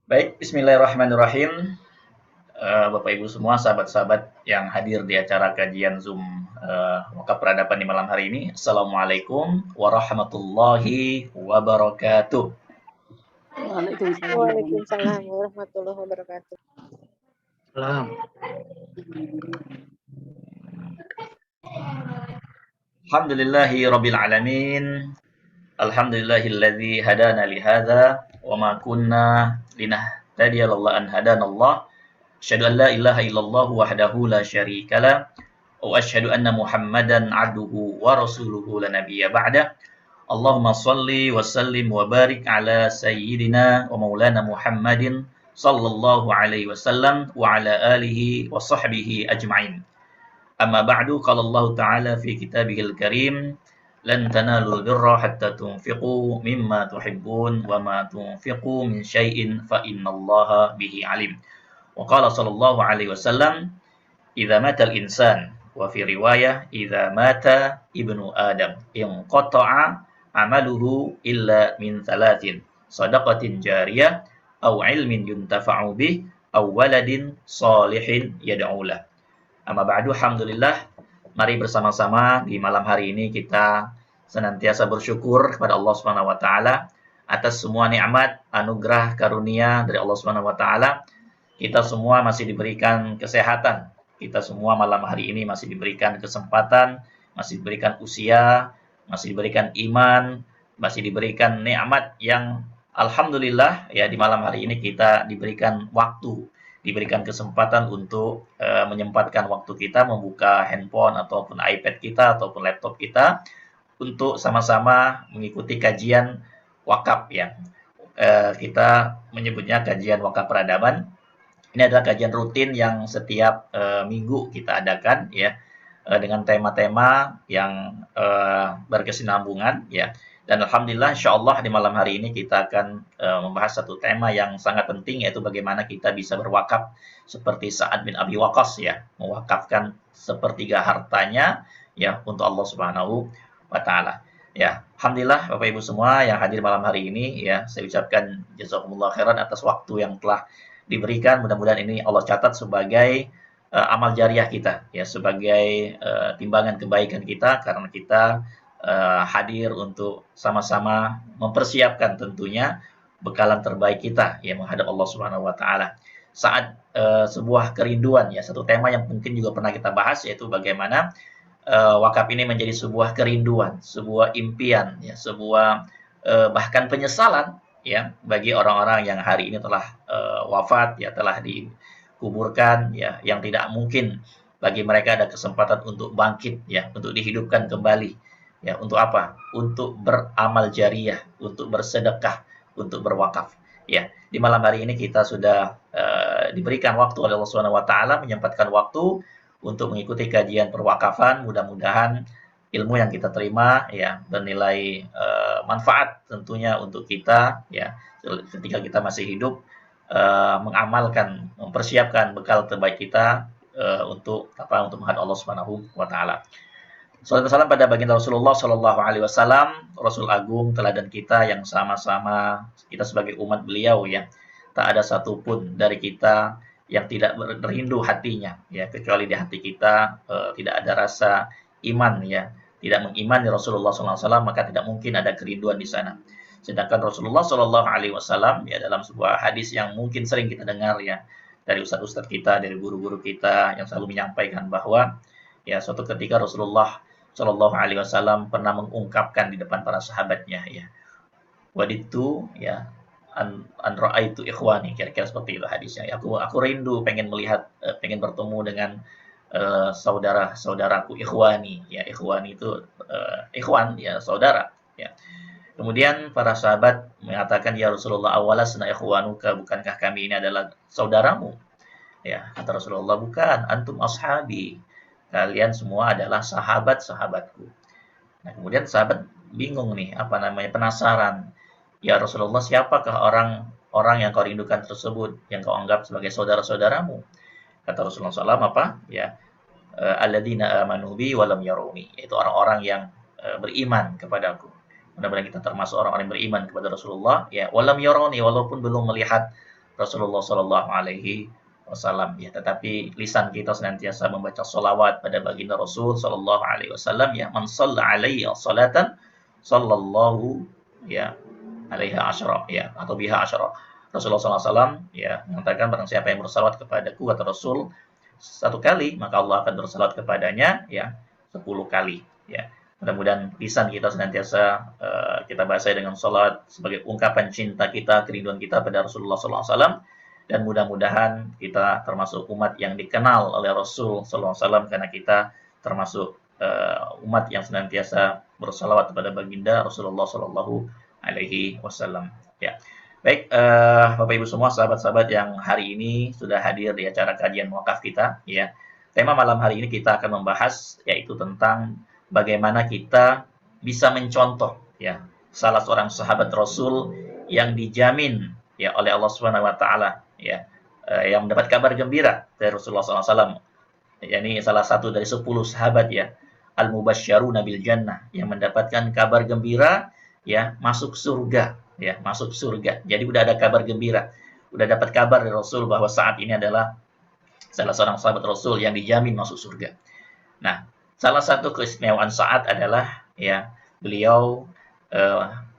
Baik, bismillahirrahmanirrahim. Bapak Ibu semua, sahabat-sahabat yang hadir di acara kajian Zoom Wakaf Peradaban di malam hari ini. Assalamualaikum warahmatullahi wabarakatuh. Waalaikumsalam Waalaikumsalam warahmatullahi wabarakatuh. Alhamdulillahi rabbil alamin. Alhamdulillahilladzi hadana li hadza wa ma kunna linahtadiya laula an hadanallah. Asyhadu an la ilaha illallah wahdahu la syarikalah wa asyhadu anna Muhammadan abduhu wa rasuluhu la nabiyya ba'da. Allahumma salli wa sallim wa barik ala sayyidina wa maulana Muhammadin sallallahu alaihi wasallam wa ala alihi wa sahbihi ajma'in. Amma ba'du, qala Allah ta'ala fi kitabihil karim lan tanalul birra hatta tunfiqu mimma tuhibbun wa ma tunfiqu min syai'in fa innallaha bihi alim. Wa qala sallallahu alaihi wasallam idza matal insan wa fi riwayah idza mata ibnu adam inqata'a amaluhu illa min thalathin sadaqatin jariyah aw ilmin yuntafa'u bih aw waladin salihin yad'u lah. Amma ba'du, alhamdulillah, mari bersama-sama di malam hari ini kita senantiasa bersyukur kepada Allah Subhanahu wa taala atas semua nikmat, anugerah, karunia dari Allah Subhanahu wa taala. Kita semua masih diberikan kesehatan. Kita semua malam hari ini masih diberikan kesempatan, masih diberikan usia, masih diberikan iman, masih diberikan nikmat yang alhamdulillah ya, di malam hari ini kita diberikan waktu, diberikan kesempatan untuk menyempatkan waktu kita membuka handphone ataupun iPad kita ataupun laptop kita untuk sama-sama mengikuti kajian wakaf ya. Kita menyebutnya kajian wakaf peradaban. Ini adalah kajian rutin yang setiap minggu kita adakan ya, dengan tema-tema yang berkesinambungan ya. Dan alhamdulillah insyaallah di malam hari ini kita akan membahas satu tema yang sangat penting, yaitu bagaimana kita bisa berwakaf seperti Sa'ad bin Abi Waqqas ya, mewakafkan sepertiga hartanya ya untuk Allah Subhanahu wa taala. Ya, alhamdulillah Bapak Ibu semua yang hadir malam hari ini ya, saya ucapkan jazakumullah khairan atas waktu yang telah diberikan. Mudah-mudahan ini Allah catat sebagai amal jariah kita ya, sebagai timbangan kebaikan kita karena kita hadir untuk sama-sama mempersiapkan tentunya bekalan terbaik kita ya menghadap Allah Subhanahu wa taala. Saat sebuah kerinduan ya, satu tema yang mungkin juga pernah kita bahas, yaitu bagaimana wakaf ini menjadi sebuah kerinduan, sebuah impian ya, sebuah bahkan penyesalan ya bagi orang-orang yang hari ini telah wafat ya, telah dikuburkan ya, yang tidak mungkin bagi mereka ada kesempatan untuk bangkit ya, untuk dihidupkan kembali ya. Untuk apa? Untuk beramal jariah, untuk bersedekah, untuk berwakaf ya. Di malam hari ini kita sudah diberikan waktu oleh Allah Subhanahu wa taala, menyempatkan waktu untuk mengikuti kajian perwakafan. Mudah-mudahan ilmu yang kita terima ya bernilai manfaat tentunya untuk kita ya, ketika kita masih hidup, mengamalkan, mempersiapkan bekal terbaik kita untuk untuk menghadap Allah Subhanahu wa taala. Sallallahu salam pada baginda Rasulullah Shallallahu alaihi wasallam, Rasul agung teladan kita yang sama-sama kita sebagai umat beliau ya. Tak ada satupun dari kita yang tidak rindu hatinya ya, kecuali di hati kita tidak ada rasa iman ya, tidak mengimani Rasulullah SAW, maka tidak mungkin ada kerinduan di sana. Sedangkan Rasulullah Shallallahu alaihi wasallam ya, dalam sebuah hadis yang mungkin sering kita dengar ya dari ustadz-ustadz kita, dari guru-guru kita yang selalu menyampaikan bahwa ya suatu ketika Rasulullah Shallallahu alaihi wasallam pernah mengungkapkan di depan para sahabatnya ya, waditu ya an ra'aitu ikhwani, kira-kira seperti itu hadisnya ya, aku rindu pengen melihat, pengen bertemu dengan saudara-saudaraku. Ikhwani ya, ikhwani itu ikhwan ya, saudara ya. Kemudian para sahabat mengatakan, ya Rasulullah, awalasna ikhwanuka, bukankah kami ini adalah saudaramu ya? Kata Rasulullah, bukan, antum ashabi, kalian semua adalah sahabat-sahabatku. Nah, kemudian sahabat bingung nih, penasaran. Ya Rasulullah, siapakah orang yang kau rindukan tersebut, yang kau anggap sebagai saudara-saudaramu? Kata Rasulullah SAW, apa? Ya, alladzina amanu bi walam yaruni, yaitu orang-orang yang beriman kepadaku. Mudah-mudahan kita termasuk orang-orang yang beriman kepada Rasulullah ya, walam yaruni, walaupun belum melihat Rasulullah Shallallahu Alaihi Wasallam. Ya, tetapi lisan kita senantiasa membaca solawat pada baginda Rasul Shallallahu Alaihi Wasallam. Ya, man shalla alaihi salatan sallallahu ya alaiha asyara ya atau biha asyara. Rasulullah SAW ya mengatakan barang siapa yang bersalawat kepadaku kata Rasul satu kali maka Allah akan bersalawat kepadanya ya 10 kali ya. Mudah-mudahan lisan kita senantiasa kita basahi dengan salat sebagai ungkapan cinta kita, kerinduan kita pada Rasulullah SAW, dan mudah-mudahan kita termasuk umat yang dikenal oleh Rasul SAW karena kita termasuk umat yang senantiasa bersalawat kepada baginda Rasulullah Sallallahu Alaihi Wasallam. Ya, baik Bapak Ibu semua, sahabat-sahabat yang hari ini sudah hadir di acara kajian wakaf kita. Ya, tema malam hari ini kita akan membahas yaitu tentang bagaimana kita bisa mencontoh ya salah seorang sahabat Rasul yang dijamin ya oleh Allah Subhanahu Wa Taala ya yang mendapat kabar gembira dari Rasulullah SAW. Ya, ini salah satu dari 10 sahabat ya al-mubasysyaruna bil jannah yang mendapatkan kabar gembira ya masuk surga ya masuk surga. Jadi udah ada kabar gembira, udah dapat kabar dari Rasul bahwa saat ini adalah salah seorang sahabat Rasul yang dijamin masuk surga. Nah, salah satu keistimewaan Sa'ad adalah ya beliau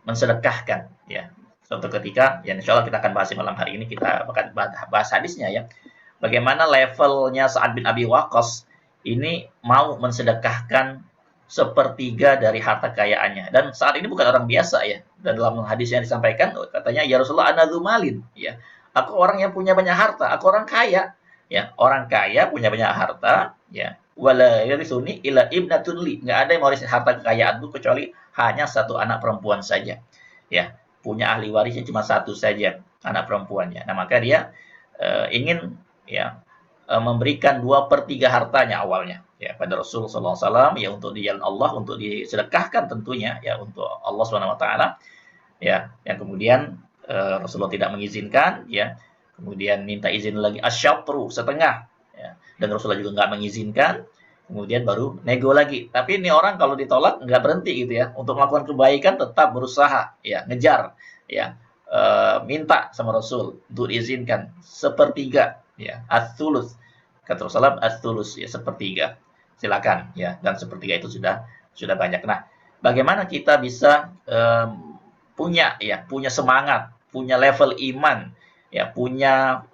mensedekahkan ya. Suatu ketika ya insya Allah kita akan bahas malam hari ini, kita akan bahas hadisnya ya. Bagaimana levelnya Sa'ad bin Abi Waqqas ini mau mensedekahkan sepertiga dari harta kekayaannya. Dan saat ini bukan orang biasa ya. Dan dalam hadis yang disampaikan katanya ya Rasulullah ana dzumalin ya. Aku orang yang punya banyak harta, aku orang kaya ya. Orang kaya punya banyak harta ya. Wala yarisuni illa ibnatun li. Enggak ada yang mewarisi harta kekayaanku kecuali hanya satu anak perempuan saja. Ya, punya ahli warisnya cuma satu saja, anak perempuannya. Nah, maka dia ingin ya memberikan 2/3 hartanya awalnya ya pada Rasul sallallahu alaihi wasallam ya untuk di jalan Allah, untuk disedekahkan tentunya ya untuk Allah Subhanahu wa taala ya. Yang kemudian Rasulullah tidak mengizinkan ya. Kemudian minta izin lagi asyatru setengah ya. Dan Rasulullah juga nggak mengizinkan. Kemudian baru nego lagi. Tapi ini orang kalau ditolak nggak berhenti gitu ya. Untuk melakukan kebaikan tetap berusaha ya, ngejar ya. Minta sama Rasul untuk diizinkan sepertiga ya, as-sulus. Kata Rasulullah as-sulus ya, sepertiga. Silakan ya, dan sepertiga itu sudah banyak. Nah, bagaimana kita bisa punya semangat, punya level iman ya, punya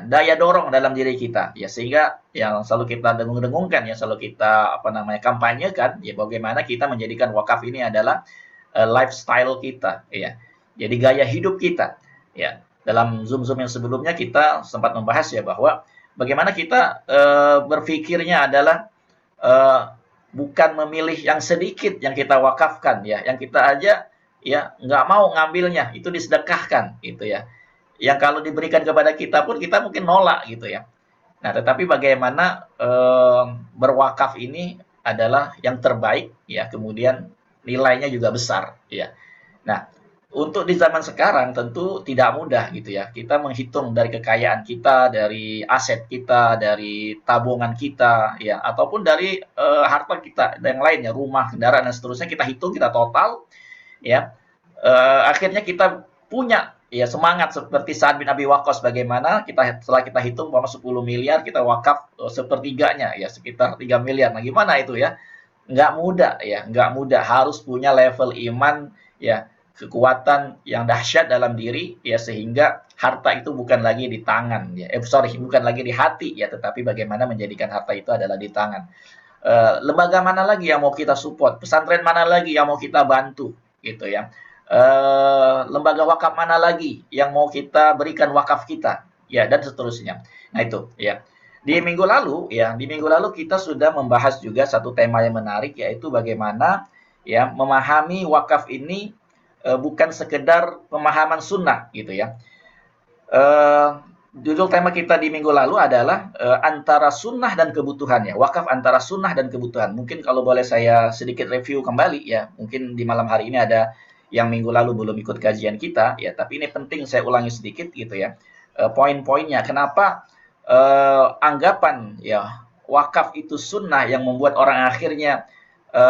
daya dorong dalam diri kita ya, sehingga yang selalu kita dengung-dengungkan ya, selalu kita kampanyekan ya, bagaimana kita menjadikan wakaf ini adalah lifestyle kita ya. Jadi gaya hidup kita ya. Dalam Zoom yang sebelumnya kita sempat membahas ya bahwa bagaimana kita berpikirnya adalah bukan memilih yang sedikit yang kita wakafkan ya, yang kita aja ya nggak mau ngambilnya itu disedekahkan gitu ya. Yang kalau diberikan kepada kita pun kita mungkin nolak gitu ya. Nah, tetapi bagaimana berwakaf ini adalah yang terbaik ya, kemudian nilainya juga besar ya. Nah, untuk di zaman sekarang tentu tidak mudah gitu ya. Kita menghitung dari kekayaan kita, dari aset kita, dari tabungan kita ya, ataupun dari harta kita yang lainnya, rumah, kendaraan dan seterusnya, kita hitung, kita total ya. Akhirnya kita punya ya semangat seperti Sa'ad bin Abi Waqqas, bagaimana setelah kita hitung bahwa 10 miliar kita wakaf sepertiganya ya sekitar 3 miliar. Nah, gimana itu ya? Nggak mudah ya, nggak mudah. Harus punya level iman ya, kekuatan yang dahsyat dalam diri ya, sehingga harta itu bukan lagi di tangan ya. Bukan lagi di hati ya, tetapi bagaimana menjadikan harta itu adalah di tangan. Lembaga mana lagi yang mau kita support? Pesantren mana lagi yang mau kita bantu gitu ya? Lembaga wakaf mana lagi yang mau kita berikan wakaf kita ya, dan seterusnya. Nah, itu ya. Di minggu lalu kita sudah membahas juga satu tema yang menarik, yaitu bagaimana ya memahami wakaf ini bukan sekedar pemahaman sunnah gitu ya. Judul tema kita di minggu lalu adalah antara sunnah dan kebutuhan ya. Wakaf antara sunnah dan kebutuhan. Mungkin kalau boleh saya sedikit review kembali ya. Mungkin di malam hari ini ada yang minggu lalu belum ikut kajian kita ya, tapi ini penting saya ulangi sedikit gitu ya. Poin-poinnya kenapa anggapan ya wakaf itu sunnah yang membuat orang akhirnya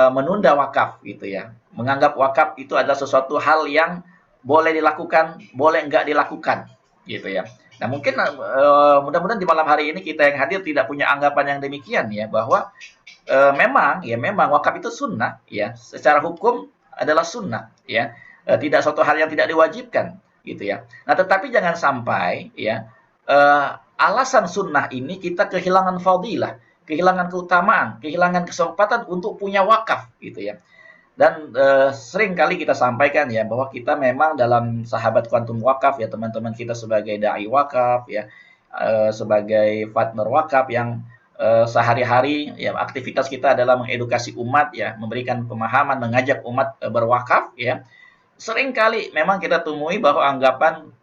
menunda wakaf gitu ya. Menganggap wakaf itu adalah sesuatu hal yang boleh dilakukan, boleh enggak dilakukan, gitu ya. Nah mungkin mudah-mudahan di malam hari ini kita yang hadir tidak punya anggapan yang demikian ya, bahwa memang wakaf itu sunnah ya, secara hukum adalah sunnah ya, tidak suatu hal yang tidak diwajibkan gitu ya. Nah tetapi jangan sampai ya alasan sunnah ini kita kehilangan fadilah, kehilangan keutamaan, kehilangan kesempatan untuk punya wakaf gitu ya. Dan sering kali kita sampaikan ya bahwa kita memang dalam sahabat kuantum wakaf ya, teman-teman kita sebagai dai wakaf ya, sebagai partner wakaf yang sehari-hari ya aktivitas kita adalah mengedukasi umat ya, memberikan pemahaman, mengajak umat berwakaf ya. Sering kali memang kita temui bahwa anggapan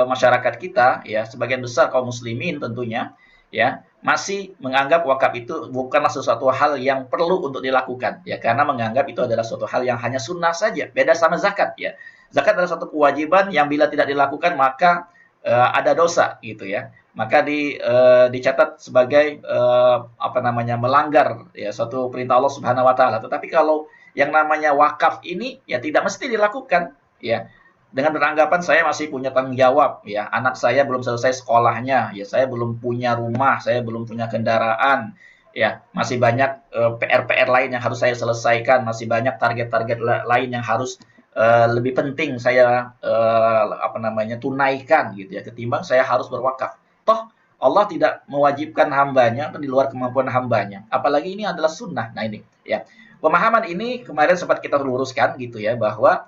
masyarakat kita ya, sebagian besar kaum muslimin tentunya ya, masih menganggap wakaf itu bukanlah sesuatu hal yang perlu untuk dilakukan ya, karena menganggap itu adalah suatu hal yang hanya sunnah saja. Beda sama zakat ya. Zakat adalah suatu kewajiban yang bila tidak dilakukan maka ada dosa gitu ya. Maka dicatat sebagai melanggar ya suatu perintah Allah Subhanahu wa taala. Tetapi kalau yang namanya wakaf ini ya tidak mesti dilakukan ya, dengan beranggapan saya masih punya tanggung jawab ya, anak saya belum selesai sekolahnya ya, saya belum punya rumah, saya belum punya kendaraan ya, masih banyak PR-PR lain yang harus saya selesaikan, masih banyak target-target lain yang harus lebih penting saya tunaikan gitu ya, ketimbang saya harus berwakaf. Toh Allah tidak mewajibkan hambanya di luar kemampuan hambanya, apalagi ini adalah sunnah. Nah ini ya, pemahaman ini kemarin sempat kita luruskan gitu ya, bahwa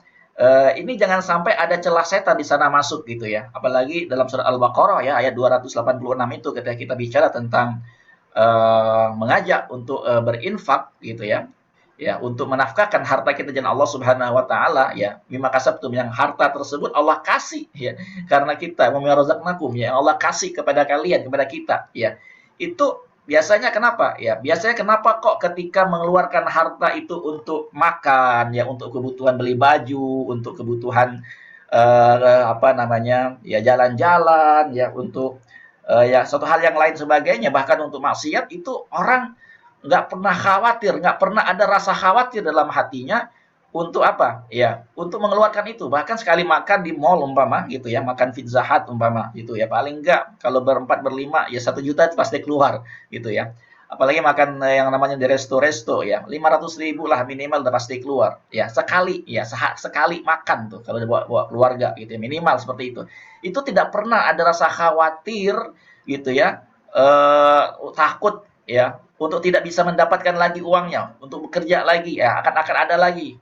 ini jangan sampai ada celah setan di sana masuk gitu ya. Apalagi dalam surat Al-Baqarah ya, ayat 286 itu ketika kita bicara tentang mengajak untuk berinfak gitu ya. Ya, untuk menafkahkan harta kita jalan Allah Subhanahu wa taala ya, mimma kasabtum, yang harta tersebut Allah kasih ya. Karena kita mimma razaqnakum ya, Allah kasih kepada kalian, kepada kita ya. Itu biasanya kenapa? Ya, biasanya kenapa kok ketika mengeluarkan harta itu untuk makan, ya untuk kebutuhan beli baju, untuk kebutuhan ya jalan-jalan, ya untuk ya suatu hal yang lain sebagainya, bahkan untuk maksiat, itu orang nggak pernah khawatir, nggak pernah ada rasa khawatir dalam hatinya untuk apa? Ya, untuk mengeluarkan itu. Bahkan sekali makan di mall umpama gitu ya, makan Pizza Hut umpama gitu ya, paling enggak kalau berempat berlima ya 1 juta pasti keluar gitu ya. Apalagi makan yang namanya di resto-resto ya, 500.000 lah minimal udah pasti keluar ya, sekali ya, sekali makan tuh kalau bawa keluarga gitu ya, minimal seperti itu. Itu tidak pernah ada rasa khawatir gitu ya, takut ya untuk tidak bisa mendapatkan lagi uangnya, untuk bekerja lagi ya, akan ada lagi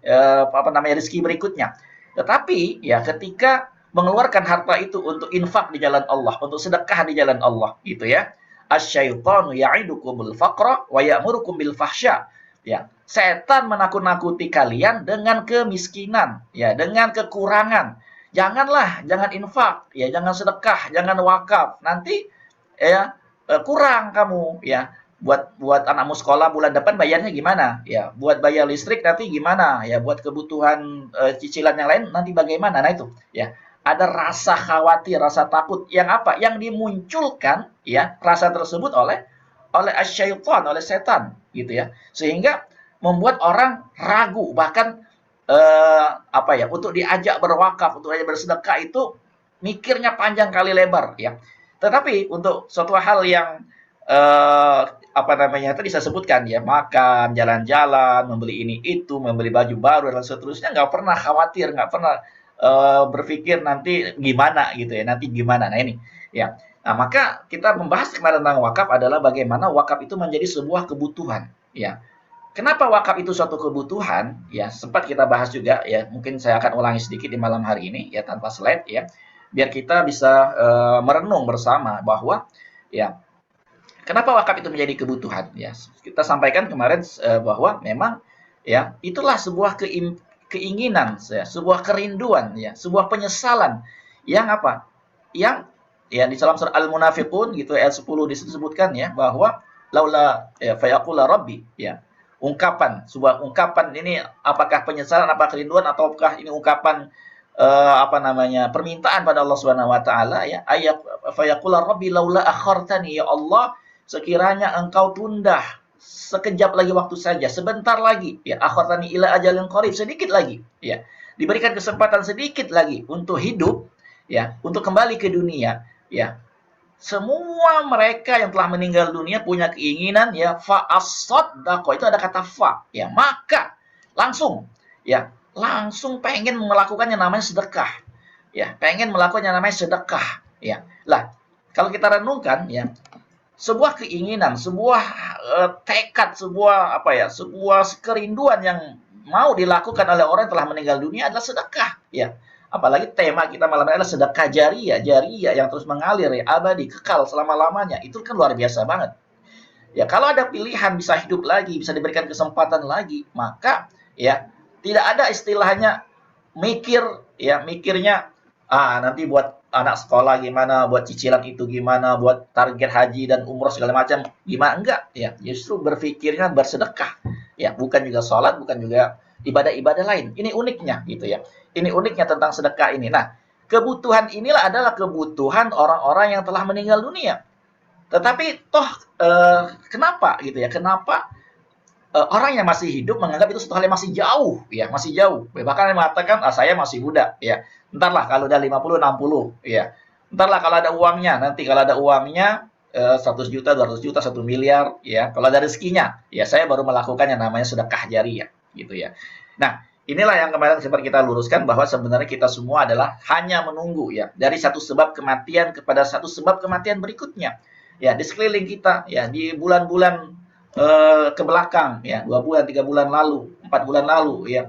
rezeki berikutnya. Tetapi ya ketika mengeluarkan harta itu untuk infak di jalan Allah, untuk sedekah di jalan Allah gitu ya, asyaitanu ya'idukumul faqra wa ya'murukum bil fahsya. Ya, setan menakut-nakuti kalian dengan kemiskinan, ya, dengan kekurangan. Jangan infak, ya, jangan sedekah, jangan wakaf. Nanti ya kurang kamu, ya. Buat anakmu sekolah bulan depan bayarnya gimana? Ya, buat bayar listrik nanti gimana? Ya, buat kebutuhan cicilan yang lain nanti bagaimana? Nah itu, ya. Ada rasa khawatir, rasa takut yang apa? Yang dimunculkan ya, rasa tersebut oleh asyaitan, oleh setan gitu ya. Sehingga membuat orang ragu, bahkan untuk diajak berwakaf, untuk diajak bersedekah itu mikirnya panjang kali lebar ya. Tetapi untuk suatu hal yang tadi saya sebutkan ya, makan, jalan-jalan, membeli ini itu, membeli baju baru dan seterusnya, nggak pernah khawatir, nggak pernah berpikir nanti gimana gitu ya, nanti gimana. Nah ini ya. Nah maka kita membahas kemarin tentang wakaf adalah bagaimana wakaf itu menjadi sebuah kebutuhan ya. Kenapa wakaf itu suatu kebutuhan? Ya sempat kita bahas juga ya. Mungkin saya akan ulangi sedikit di malam hari ini ya, tanpa slide ya, biar kita bisa merenung bersama bahwa ya, kenapa wakaf itu menjadi kebutuhan? Ya, kita sampaikan kemarin bahwa memang ya itulah sebuah keinginan, ya, sebuah kerinduan, ya, sebuah penyesalan yang apa? Yang ya di dalam surah Al-Munafiqun gitu ayat 10 disebutkan ya, bahwa laula ya fayaqula rabbi ya. Sebuah ungkapan ini apakah penyesalan, apakah kerinduan, ataukah ini ungkapan permintaan pada Allah Subhanahu wa taala ya, ayat fayaqula rabbi laula akhartani, ya Allah, sekiranya engkau tunda sekejap lagi waktu saja, sebentar lagi ya, akhartani ila ajalin qarib, sedikit lagi ya, diberikan kesempatan sedikit lagi untuk hidup, ya, untuk kembali ke dunia, ya. Semua mereka yang telah meninggal dunia punya keinginan, ya, fa'as-saddaqah, itu ada kata fa, ya, maka langsung, ya, langsung pengen melakukan yang namanya sedekah, ya, pengen melakukan yang namanya sedekah, ya. Lah, kalau kita renungkan, ya, sebuah keinginan, sebuah tekad, sebuah apa ya, sebuah kerinduan yang mau dilakukan oleh orang yang telah meninggal dunia adalah sedekah, ya. Apalagi tema kita malam ini adalah sedekah jariyah, jariyah yang terus mengalir, ya, abadi, kekal selama-lamanya. Itu kan luar biasa banget. Ya, kalau ada pilihan bisa hidup lagi, bisa diberikan kesempatan lagi, maka ya tidak ada istilahnya mikir, ya, mikirnya nanti buat anak sekolah gimana, buat cicilan itu gimana, buat target haji dan umroh segala macam gimana, enggak, ya. Justru berpikirnya bersedekah. Ya, bukan juga sholat, bukan juga ibadah-ibadah lain. Ini uniknya gitu ya. Ini uniknya tentang sedekah ini. Nah, kebutuhan inilah adalah kebutuhan orang-orang yang telah meninggal dunia. Tetapi toh kenapa gitu ya? Kenapa orang yang masih hidup menganggap itu suatu hal yang masih jauh, ya, masih jauh. Bahkan yang mengatakan, saya masih muda, ya. Entarlah kalau udah 50, 60, ya. Entarlah kalau ada uangnya, nanti kalau ada uangnya 100 juta, 200 juta, 1 miliar, ya. Kalau ada rezekinya, ya saya baru melakukan yang namanya sedekah jariyah, gitu ya. Nah, inilah yang kemarin sempat kita luruskan bahwa sebenarnya kita semua adalah hanya menunggu, ya, dari satu sebab kematian kepada satu sebab kematian berikutnya. Ya, di sekeliling kita, ya, di bulan-bulan ke belakang, ya, 2 bulan, 3 bulan lalu, 4 bulan lalu, ya,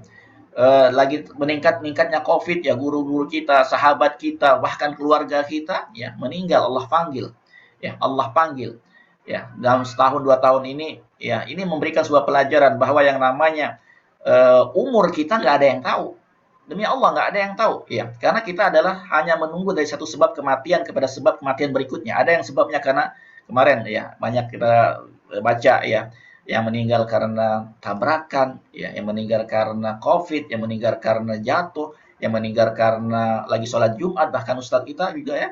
lagi meningkatnya COVID, ya, guru-guru kita, sahabat kita, bahkan keluarga kita, ya, meninggal. Allah panggil, ya, Allah panggil, ya. Dalam setahun 2 tahun ini, ya, ini memberikan sebuah pelajaran bahwa yang namanya umur kita nggak ada yang tahu. Demi Allah nggak ada yang tahu, ya, karena kita adalah hanya menunggu dari satu sebab kematian kepada sebab kematian berikutnya. Ada yang sebabnya karena kemarin, ya, banyak kita baca, ya, yang meninggal karena tabrakan, ya, yang meninggal karena COVID, yang meninggal karena jatuh, yang meninggal karena lagi sholat Jumat, bahkan ustadz kita juga, ya,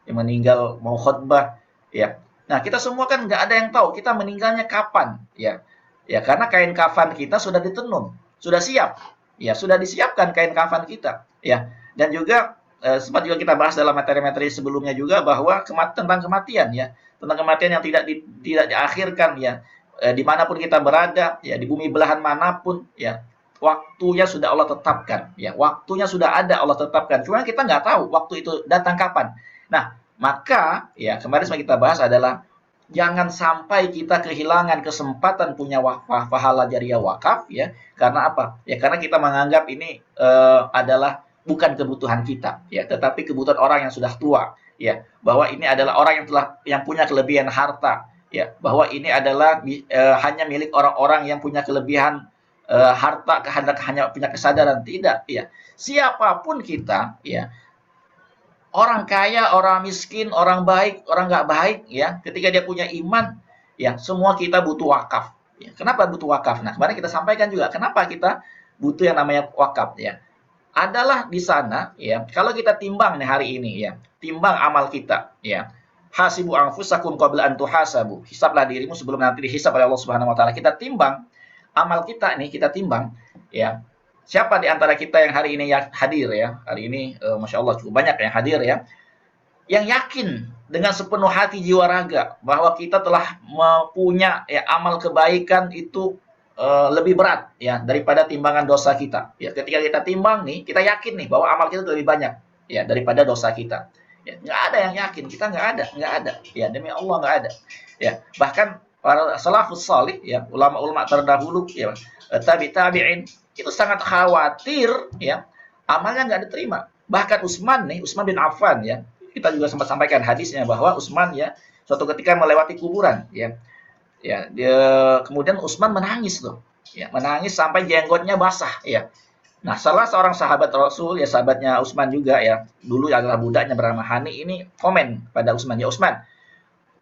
yang meninggal mau khutbah, ya. Nah, kita semua kan nggak ada yang tahu kita meninggalnya kapan, ya, ya, karena kain kafan kita sudah ditenun, sudah siap, ya, sudah disiapkan kain kafan kita, ya. Dan juga sempat juga kita bahas dalam materi-materi sebelumnya juga bahwa tentang kematian, ya, tentang kematian yang tidak diakhirkan, ya, dimanapun kita berada, ya, di bumi belahan manapun, ya, waktunya sudah Allah tetapkan, ya, waktunya sudah ada Allah tetapkan. Cuma kita nggak tahu waktu itu datang kapan. Nah, maka, ya, kemarin yang kita bahas adalah jangan sampai kita kehilangan kesempatan punya pahala jariyah wakaf, ya, karena apa? Ya, karena kita menganggap ini adalah bukan kebutuhan kita, ya, tetapi kebutuhan orang yang sudah tua, ya, bahwa ini adalah orang yang punya kelebihan harta, ya, bahwa ini adalah hanya milik orang-orang yang punya kelebihan harta, hanya punya kesadaran. Tidak, ya, siapapun kita, ya, orang kaya, orang miskin, orang baik, orang nggak baik, ya, ketika dia punya iman, ya, semua kita butuh wakaf, ya. Kenapa butuh wakaf? Nah, kemarin kita sampaikan juga kenapa kita butuh yang namanya wakaf, ya, adalah di sana, ya, kalau kita timbang nih hari ini, ya, timbang amal kita, ya, hasibu anfusakum qabla an tuhasabu, hisablah dirimu sebelum nanti dihisab oleh Allah Subhanahu wa taala. Kita timbang amal kita nih, kita timbang, ya, siapa di antara kita yang hari ini hadir, ya, hari ini Masya Allah cukup banyak yang hadir, ya, yang yakin dengan sepenuh hati jiwa raga bahwa kita telah mempunyai, ya, amal kebaikan itu lebih berat, ya, daripada timbangan dosa kita, ya. Ketika kita timbang nih, kita yakin nih bahwa amal kita lebih banyak, ya, daripada dosa kita, ya. Nggak ada yang yakin, kita nggak ada, ya, demi Allah nggak ada, ya. Bahkan para salafus salih, ya, ulama-ulama terdahulu, ya, tabi'in itu sangat khawatir, ya, amalnya nggak diterima. Bahkan Utsman bin Affan, ya, kita juga sempat sampaikan hadisnya bahwa Utsman, ya, suatu ketika melewati kuburan, ya, ya, kemudian Utsman menangis loh, ya, menangis sampai jenggotnya basah, ya. Nah, salah seorang sahabat Rasul, ya, sahabatnya Utsman juga, ya, dulu adalah budaknya bernama Hani, ini komen pada Utsman, ya, Utsman,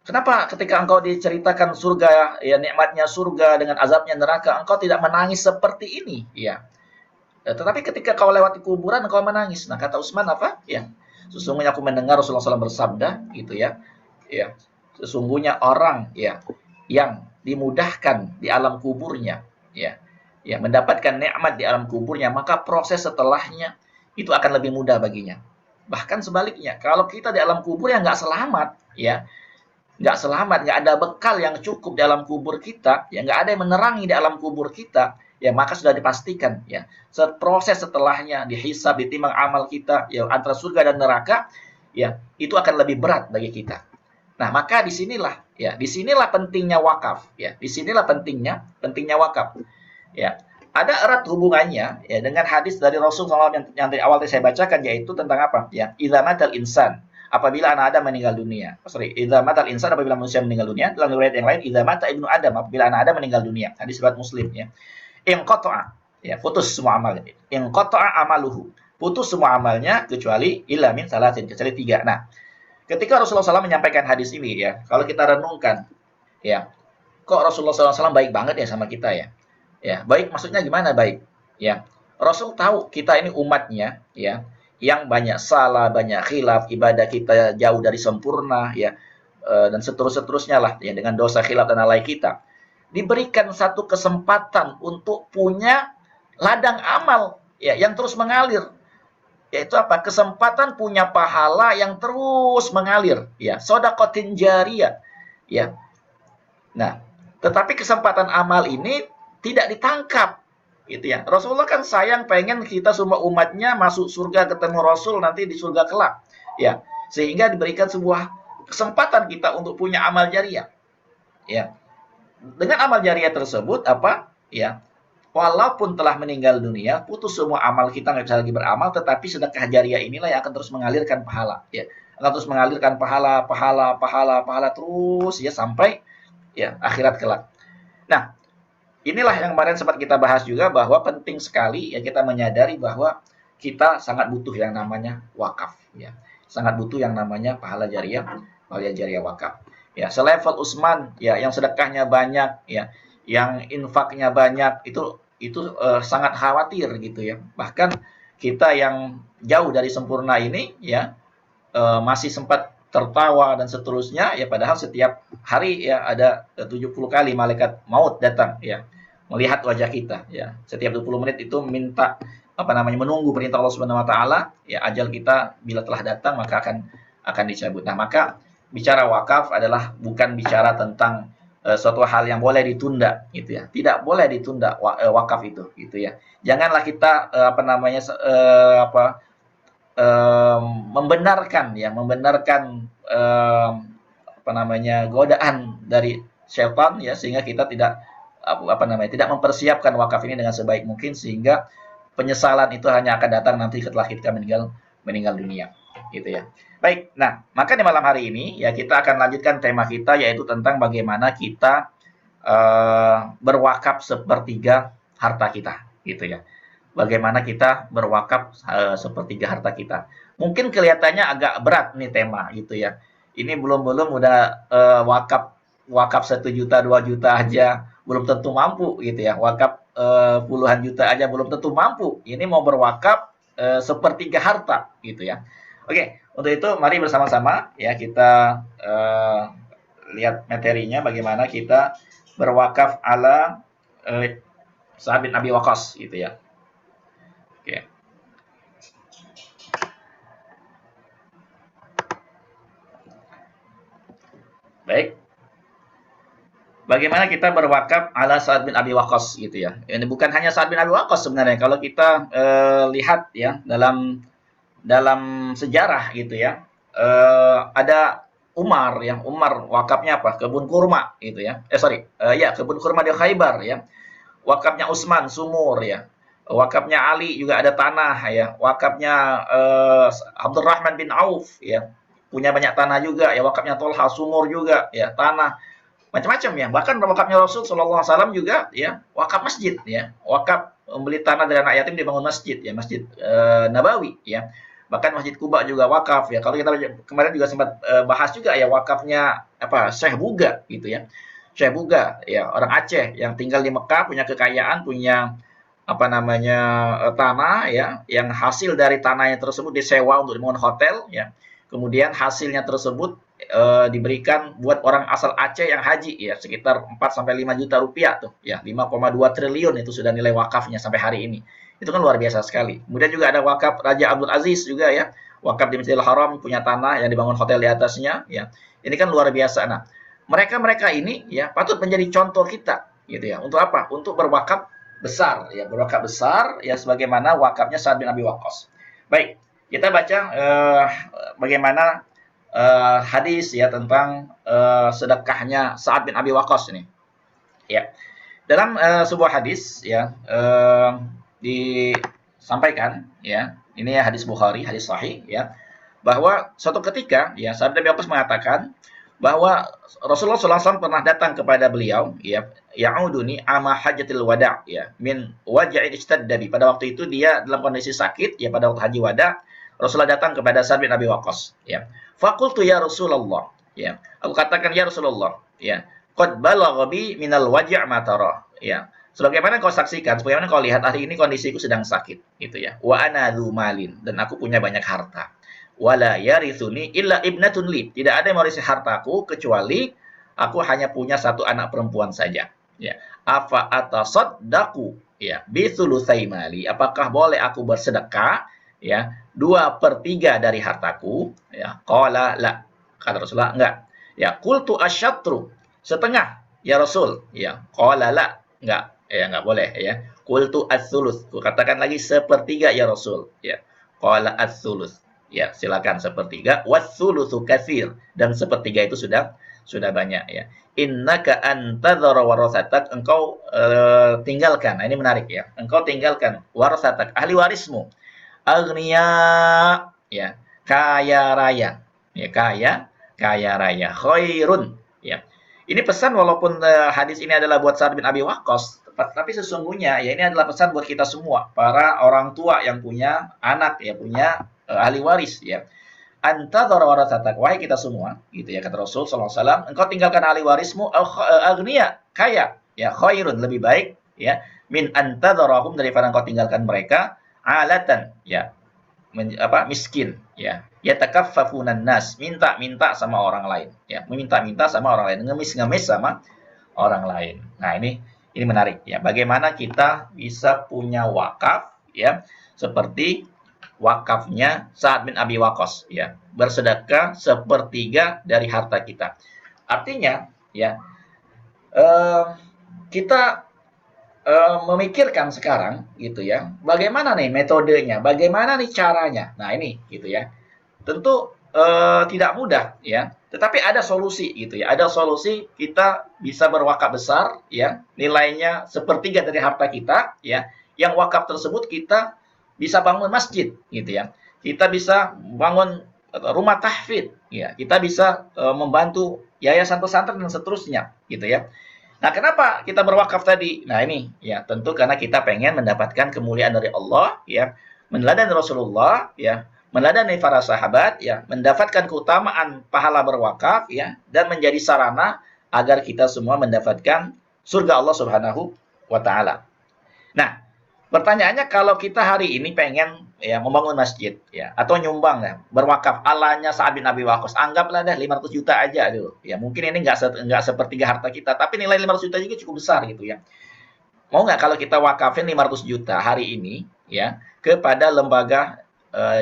kenapa ketika engkau diceritakan surga, ya, nikmatnya surga dengan azabnya neraka, engkau tidak menangis seperti ini, ya. Tetapi ketika kau lewati kuburan, engkau menangis. Nah, kata Utsman apa? Ya, sesungguhnya aku mendengar Rasulullah SAW bersabda, gitu, ya, ya, sesungguhnya orang, ya, yang dimudahkan di alam kuburnya, ya, ya mendapatkan nikmat di alam kuburnya, maka proses setelahnya itu akan lebih mudah baginya. Bahkan sebaliknya, kalau kita di alam kubur yang nggak selamat, ya nggak selamat, nggak ada bekal yang cukup di alam kubur kita, ya nggak ada yang menerangi di alam kubur kita, ya maka sudah dipastikan, ya proses setelahnya dihisab, ditimbang amal kita, ya antara surga dan neraka, ya itu akan lebih berat bagi kita. Nah, maka disinilah pentingnya wakaf, ya disinilah pentingnya wakaf, ya ada erat hubungannya ya dengan hadis dari Rasulullah yang dari awal tadi saya bacakan, yaitu tentang apa? Ya, idza matal insan, apabila anak Adam meninggal dunia. Idza matal insan, apabila manusia meninggal dunia. Dalam riwayat yang lain, idza mata ibnu Adam, apabila anak Adam meninggal dunia. Hadis riwayat Muslim ya. Inqata'a, ya putus semua amalnya. Inqata'a amaluhu, putus semua amalnya kecuali illa min salatin, kecuali 3. Nah, ketika Rasulullah SAW menyampaikan hadis ini ya, kalau kita renungkan, ya kok Rasulullah SAW baik banget ya sama kita ya. Ya, baik maksudnya gimana baik? Ya, Rasul tahu kita ini umatnya, ya, yang banyak salah, banyak khilaf, ibadah kita jauh dari sempurna, ya, dan seterusnya lah, ya, dengan dosa khilaf dan lalai kita. Diberikan satu kesempatan untuk punya ladang amal, ya, yang terus mengalir. Yaitu apa? Kesempatan punya pahala yang terus mengalir, ya, shadaqatin jariyah, ya. Nah, tetapi kesempatan amal ini tidak ditangkap, gitu ya. Rasulullah kan sayang, pengen kita semua umatnya masuk surga, ketemu Rasul nanti di surga kelak, ya. Sehingga diberikan sebuah kesempatan kita untuk punya amal jariah, ya. Dengan amal jariah tersebut apa? Ya, walaupun telah meninggal dunia, putus semua amal, kita nggak bisa lagi beramal, tetapi sedekah jariah inilah yang akan terus mengalirkan pahala, ya. Akan terus mengalirkan pahala terus ya sampai ya akhirat kelak. Nah, inilah yang kemarin sempat kita bahas juga, bahwa penting sekali ya kita menyadari bahwa kita sangat butuh yang namanya wakaf, ya. Sangat butuh yang namanya pahala jariah wakaf. Ya, selevel Utsman ya yang sedekahnya banyak, ya, yang infaknya banyak, itu sangat khawatir gitu ya. Bahkan kita yang jauh dari sempurna ini ya masih sempat tertawa dan seterusnya, ya padahal setiap hari ya ada 70 kali malaikat maut datang ya melihat wajah kita, ya. Setiap 20 menit itu minta menunggu perintah Allah Subhanahu wa taala, ya ajal kita bila telah datang maka akan dicabut. Nah, maka bicara wakaf adalah bukan bicara tentang suatu hal yang boleh ditunda gitu ya. Tidak boleh ditunda wakaf itu gitu ya. Janganlah kita membenarkan godaan dari syaitan ya, sehingga kita tidak mempersiapkan wakaf ini dengan sebaik mungkin, sehingga penyesalan itu hanya akan datang nanti setelah kita meninggal dunia gitu ya. Baik, nah maka di malam hari ini ya kita akan lanjutkan tema kita, yaitu tentang bagaimana kita berwakaf sepertiga harta kita gitu ya. Bagaimana kita berwakaf sepertiga harta kita. Mungkin kelihatannya agak berat nih tema gitu ya. Ini belum udah wakaf 1 juta 2 juta aja belum tentu mampu gitu ya. Wakaf puluhan juta aja belum tentu mampu. Ini mau berwakaf sepertiga harta gitu ya. Oke, untuk itu mari bersama-sama ya kita lihat materinya, bagaimana kita berwakaf ala Sa'ad bin Abi Waqqas gitu ya. Oke. Baik. Bagaimana kita berwakaf ala Sa'ad bin Abi Waqqas gitu ya. Ini bukan hanya Sa'ad bin Abi Waqqas sebenarnya. Kalau kita lihat ya dalam sejarah gitu ya. Ada Umar wakafnya apa? Kebun kurma gitu ya. Kebun kurma di Khaybar ya. Wakafnya Utsman sumur ya. Wakafnya Ali juga ada tanah ya. Wakafnya Abdurrahman bin Auf ya. Punya banyak tanah juga ya. Wakafnya Tolha sumur juga ya, tanah. Macam-macam ya. Bahkan wakafnya Rasul sallallahu alaihi wasallam juga ya, wakaf masjid ya. Wakaf membeli tanah dari anak yatim dibangun masjid ya, Masjid Nabawi ya. Bahkan Masjid Kuba juga wakaf ya. Kalau kita kemarin juga sempat bahas juga ya, wakafnya Syekh Buga gitu ya. Syekh Buga ya, orang Aceh yang tinggal di Mekah, punya kekayaan, punya tanah ya, yang hasil dari tanahnya tersebut disewa untuk dibangun hotel ya. kemudian hasilnya tersebut diberikan buat orang asal Aceh yang haji ya sekitar 4 sampai 5 juta rupiah tuh ya 5,2 triliun itu sudah nilai wakafnya sampai hari ini. Itu kan luar biasa sekali. Kemudian juga ada wakaf Raja Abdul Aziz juga ya. Wakaf di Masjidil Haram punya tanah yang dibangun hotel di atasnya ya. Ini kan luar biasa. Nah, mereka-mereka ini ya patut menjadi contoh kita gitu ya. Untuk apa? Untuk berwakaf besar ya, berwakaf besar ya sebagaimana wakafnya Sa'ad bin Abi Waqqas. Baik, kita baca bagaimana hadis ya tentang sedekahnya Sa'ad bin Abi Waqqas ini. Ya. Dalam sebuah hadis ya disampaikan ya, ini ya hadis Bukhari, hadis sahih ya, bahwa suatu ketika ya Sa'ad bin Abi Waqqas mengatakan bahwa Rasulullah SAW pernah datang kepada beliau ya ya'uduni ama hajatil wada' ya min waja'in istaddabi. Pada waktu itu dia dalam kondisi sakit ya pada waktu haji wada. Rasulullah datang kepada Sa'ad bin Abi Waqqas ya. Faqultu ya Rasulullah ya. Aku katakan ya Rasulullah ya. Qad balagha bi minal waji' ma tara ya. Sebagaimana kau saksikan, sebagaimana kau lihat hari ini kondisiku sedang sakit gitu ya. Wa ana dzu malin dan aku punya banyak harta. Wala yarithuni illa ibnatun li. Tidak ada yang mewarisi hartaku kecuali aku hanya punya satu anak perempuan saja. Ya. Afa atasaddaqu ya bi thulutsai mali. Apakah boleh aku bersedekah ya 2/3 dari hartaku? Ya. Qala la. Kata Rasulullah enggak. Ya, qultu asyatru. Setengah ya Rasul. Ya. Qala la. Enggak. Ya enggak boleh ya. Qultu ats-tsulus. Ku katakan lagi 1/3 ya Rasul. Ya. Qala ats-tsulus. Ya, silakan 1/3. Was-tsulusu katsir dan 1/3 itu sudah banyak ya. Innaka antadzara warasatak, engkau tinggalkan. Nah, ini menarik ya. Engkau tinggalkan warasatak, ahli warismu. Aghniya ya, kaya raya. Ya, kaya raya. Khairun ya. Ini pesan walaupun hadis ini adalah buat Sa'ad bin Abi Waqqas, tapi sesungguhnya ya ini adalah pesan buat kita semua, para orang tua yang punya anak ya, punya ahli waris ya. Antadzara warasatak, wahai kita semua gitu ya kata Rasul sallallahu alaihi wasallam, engkau tinggalkan ahli warismu aghniya, kaya ya, khairun lebih baik ya min antadzarahum daripada engkau tinggalkan mereka alatan ya miskin ya, yatakaffafunan nas, minta-minta sama orang lain ya, meminta-minta sama orang lain, ngemis-ngemis sama orang lain. Nah, ini menarik ya, bagaimana kita bisa punya wakaf ya seperti wakafnya Sa'ad bin Abi Waqqas ya, bersedekah 1/3 dari harta kita. Artinya ya kita memikirkan sekarang gitu ya, bagaimana nih metodenya, bagaimana nih caranya. Nah, ini gitu ya. Tentu tidak mudah ya, tetapi ada solusi gitu ya. Ada solusi kita bisa berwakaf besar ya, nilainya 1/3 dari harta kita ya. Yang wakaf tersebut kita bisa bangun masjid gitu ya. Kita bisa bangun rumah tahfidz ya. Kita bisa membantu yayasan pesantren dan seterusnya gitu ya. Nah, kenapa kita berwakaf tadi? Nah, ini ya tentu karena kita pengen mendapatkan kemuliaan dari Allah ya, meneladani Rasulullah ya, meneladani para sahabat ya, mendapatkan keutamaan pahala berwakaf ya, dan menjadi sarana agar kita semua mendapatkan surga Allah Subhanahu wa taala. Nah, pertanyaannya kalau kita hari ini pengen ya membangun masjid ya atau nyumbang ya, berwakaf alanya Sa'ad bin Abi Waqqas, anggaplah dah 500 juta aja dulu. Ya mungkin ini enggak 1/3 harta kita, tapi nilai 500 juta juga cukup besar gitu ya. Mau nggak kalau kita wakafin 500 juta hari ini ya kepada lembaga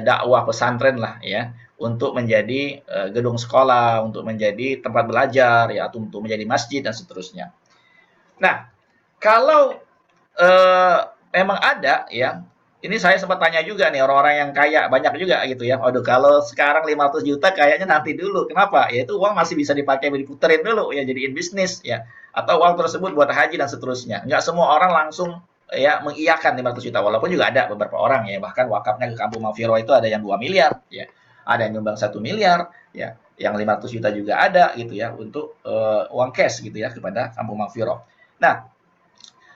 dakwah pesantren lah ya, untuk menjadi gedung sekolah, untuk menjadi tempat belajar ya, atau untuk menjadi masjid dan seterusnya. Nah, kalau memang ada ya, ini saya sempat tanya juga nih orang-orang yang kaya, banyak juga gitu ya. Waduh, kalau sekarang 500 juta kayaknya nanti dulu. Kenapa? Ya itu uang masih bisa dipakai diputerin dulu ya, jadiin bisnis ya. Atau uang tersebut buat haji dan seterusnya. Enggak semua orang langsung ya mengiyakan 500 juta. Walaupun juga ada beberapa orang ya, bahkan wakafnya ke Kampung Maghfirah itu ada yang 2 miliar ya. Ada yang nyumbang 1 miliar ya. Yang 500 juta juga ada gitu ya, untuk uang cash gitu ya kepada Kampung Maghfirah. Nah,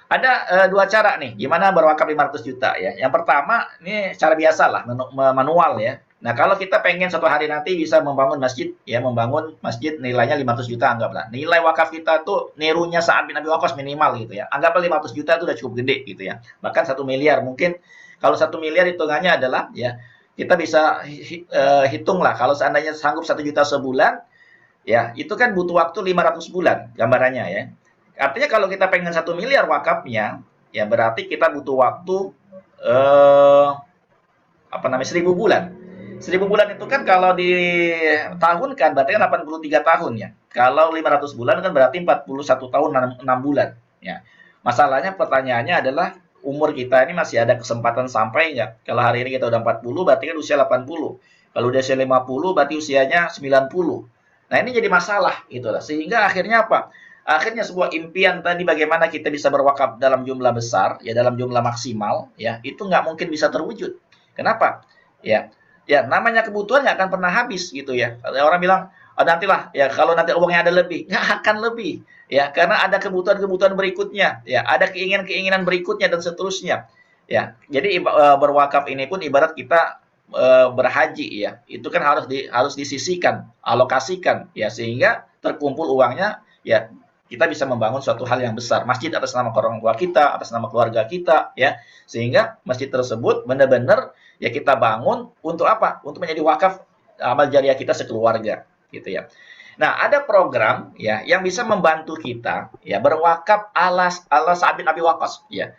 ada dua cara nih, gimana berwakaf 500 juta ya. Yang pertama, ini cara biasa lah, manual ya. Nah, kalau kita pengen suatu hari nanti bisa membangun masjid, ya membangun masjid nilainya 500 juta anggaplah. Nilai wakaf kita tuh nirunya Sa'ad bin Abi Waqqas minimal gitu ya. Anggaplah 500 juta itu udah cukup gede gitu ya. Bahkan 1 miliar mungkin, kalau 1 miliar hitungannya adalah ya kita bisa hitung lah, kalau seandainya sanggup 1 juta sebulan, ya itu kan butuh waktu 500 bulan gambarannya ya. Artinya kalau kita pengen 1 miliar wakafnya, ya berarti kita butuh waktu eh, 1000 bulan. 1000 bulan itu kan kalau di tahun kan berarti kan 83 tahun ya. Kalau 500 bulan kan berarti 41 tahun 6 bulan ya. Masalahnya pertanyaannya adalah umur kita ini masih ada kesempatan sampai nggak? Kalau hari ini kita udah 40 berarti kan usia 80. Kalau udah usia 50 berarti usianya 90. Nah, ini jadi masalah gitu lah. Sehingga akhirnya apa? Akhirnya sebuah impian tadi bagaimana kita bisa berwakaf dalam jumlah besar, ya dalam jumlah maksimal, ya itu nggak mungkin bisa terwujud. Kenapa? Ya, ya namanya kebutuhan nggak akan pernah habis gitu ya. Orang bilang, oh, nantilah ya kalau nanti uangnya ada lebih, nggak akan lebih ya karena ada kebutuhan-kebutuhan berikutnya, ya ada keinginan-keinginan berikutnya dan seterusnya. Ya, jadi berwakaf ini pun ibarat kita berhaji ya, itu kan harus disisihkan, alokasikan ya sehingga terkumpul uangnya ya kita bisa membangun suatu hal yang besar, masjid atas nama orang tua kita, atas nama keluarga kita ya, sehingga masjid tersebut benar-benar ya kita bangun untuk apa? Untuk menjadi wakaf amal jariah kita sekeluarga gitu ya. Nah, ada program ya yang bisa membantu kita ya berwakaf ala Sa'ad bin Abi Waqqas ya.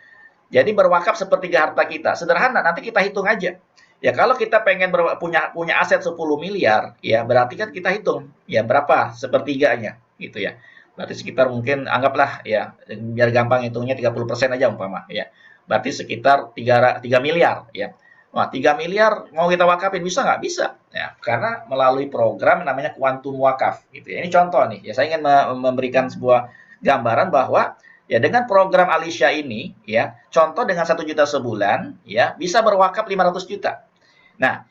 Jadi berwakaf sepertiga harta kita. Sederhana, nanti kita hitung aja. Ya kalau kita pengen punya aset 10 miliar, ya berarti kan kita hitung ya berapa sepertiganya gitu ya. Berarti sekitar mungkin anggaplah ya biar gampang hitungnya 30% aja umpama ya. Berarti sekitar 3 miliar ya. Wah, 3 miliar mau kita wakafin bisa nggak? Bisa. Ya, karena melalui program namanya Kuantum Wakaf gitu ya. Ini contoh nih. Ya saya ingin memberikan sebuah gambaran bahwa ya dengan program Alisha ini ya, contoh dengan 1 juta sebulan ya bisa berwakaf 500 juta. Nah,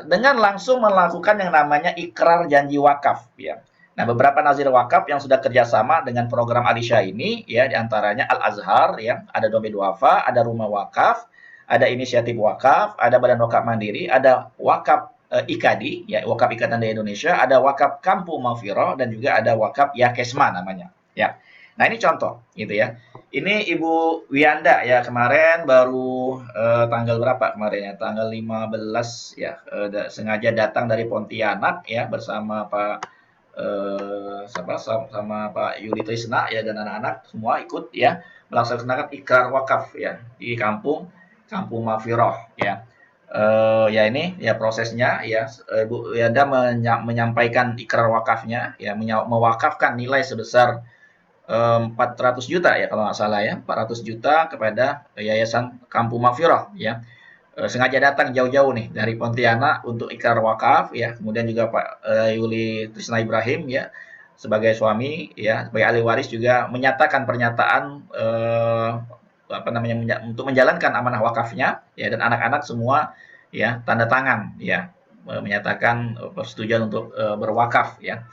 dengan langsung melakukan yang namanya ikrar janji wakaf ya. Nah, beberapa nazir wakaf yang sudah kerjasama dengan program Alisha ini ya diantaranya Al Azhar ya, ada Domain Wafa, ada Rumah Wakaf, ada Inisiatif Wakaf, ada Badan Wakaf Mandiri, ada Wakaf IKADI ya, Wakaf Ikatan di Indonesia, ada Wakaf Kampung Maghfirah dan juga ada Wakaf Yakesma namanya ya. Nah, ini contoh gitu ya. Ini Ibu Wianda ya kemarin baru tanggal berapa kemarin ya? Tanggal 15 ya sengaja datang dari Pontianak ya bersama Pak sama Pak Yuli Trisna ya dan anak-anak semua ikut ya melaksanakan ikrar wakaf ya di Kampung Mafiroh ya. Ya ini ya prosesnya ya Bu Wianda menyampaikan ikrar wakafnya ya mewakafkan nilai sebesar 400 juta ya kalau nggak salah ya 400 juta kepada Yayasan Kampung Mafiroh ya. Sengaja datang jauh-jauh nih dari Pontianak untuk ikrar wakaf ya kemudian juga Pak Yuli Trisna Ibrahim ya sebagai suami ya sebagai ahli waris juga menyatakan pernyataan apa namanya untuk menjalankan amanah wakafnya ya dan anak-anak semua ya tanda tangan ya menyatakan persetujuan untuk berwakaf ya.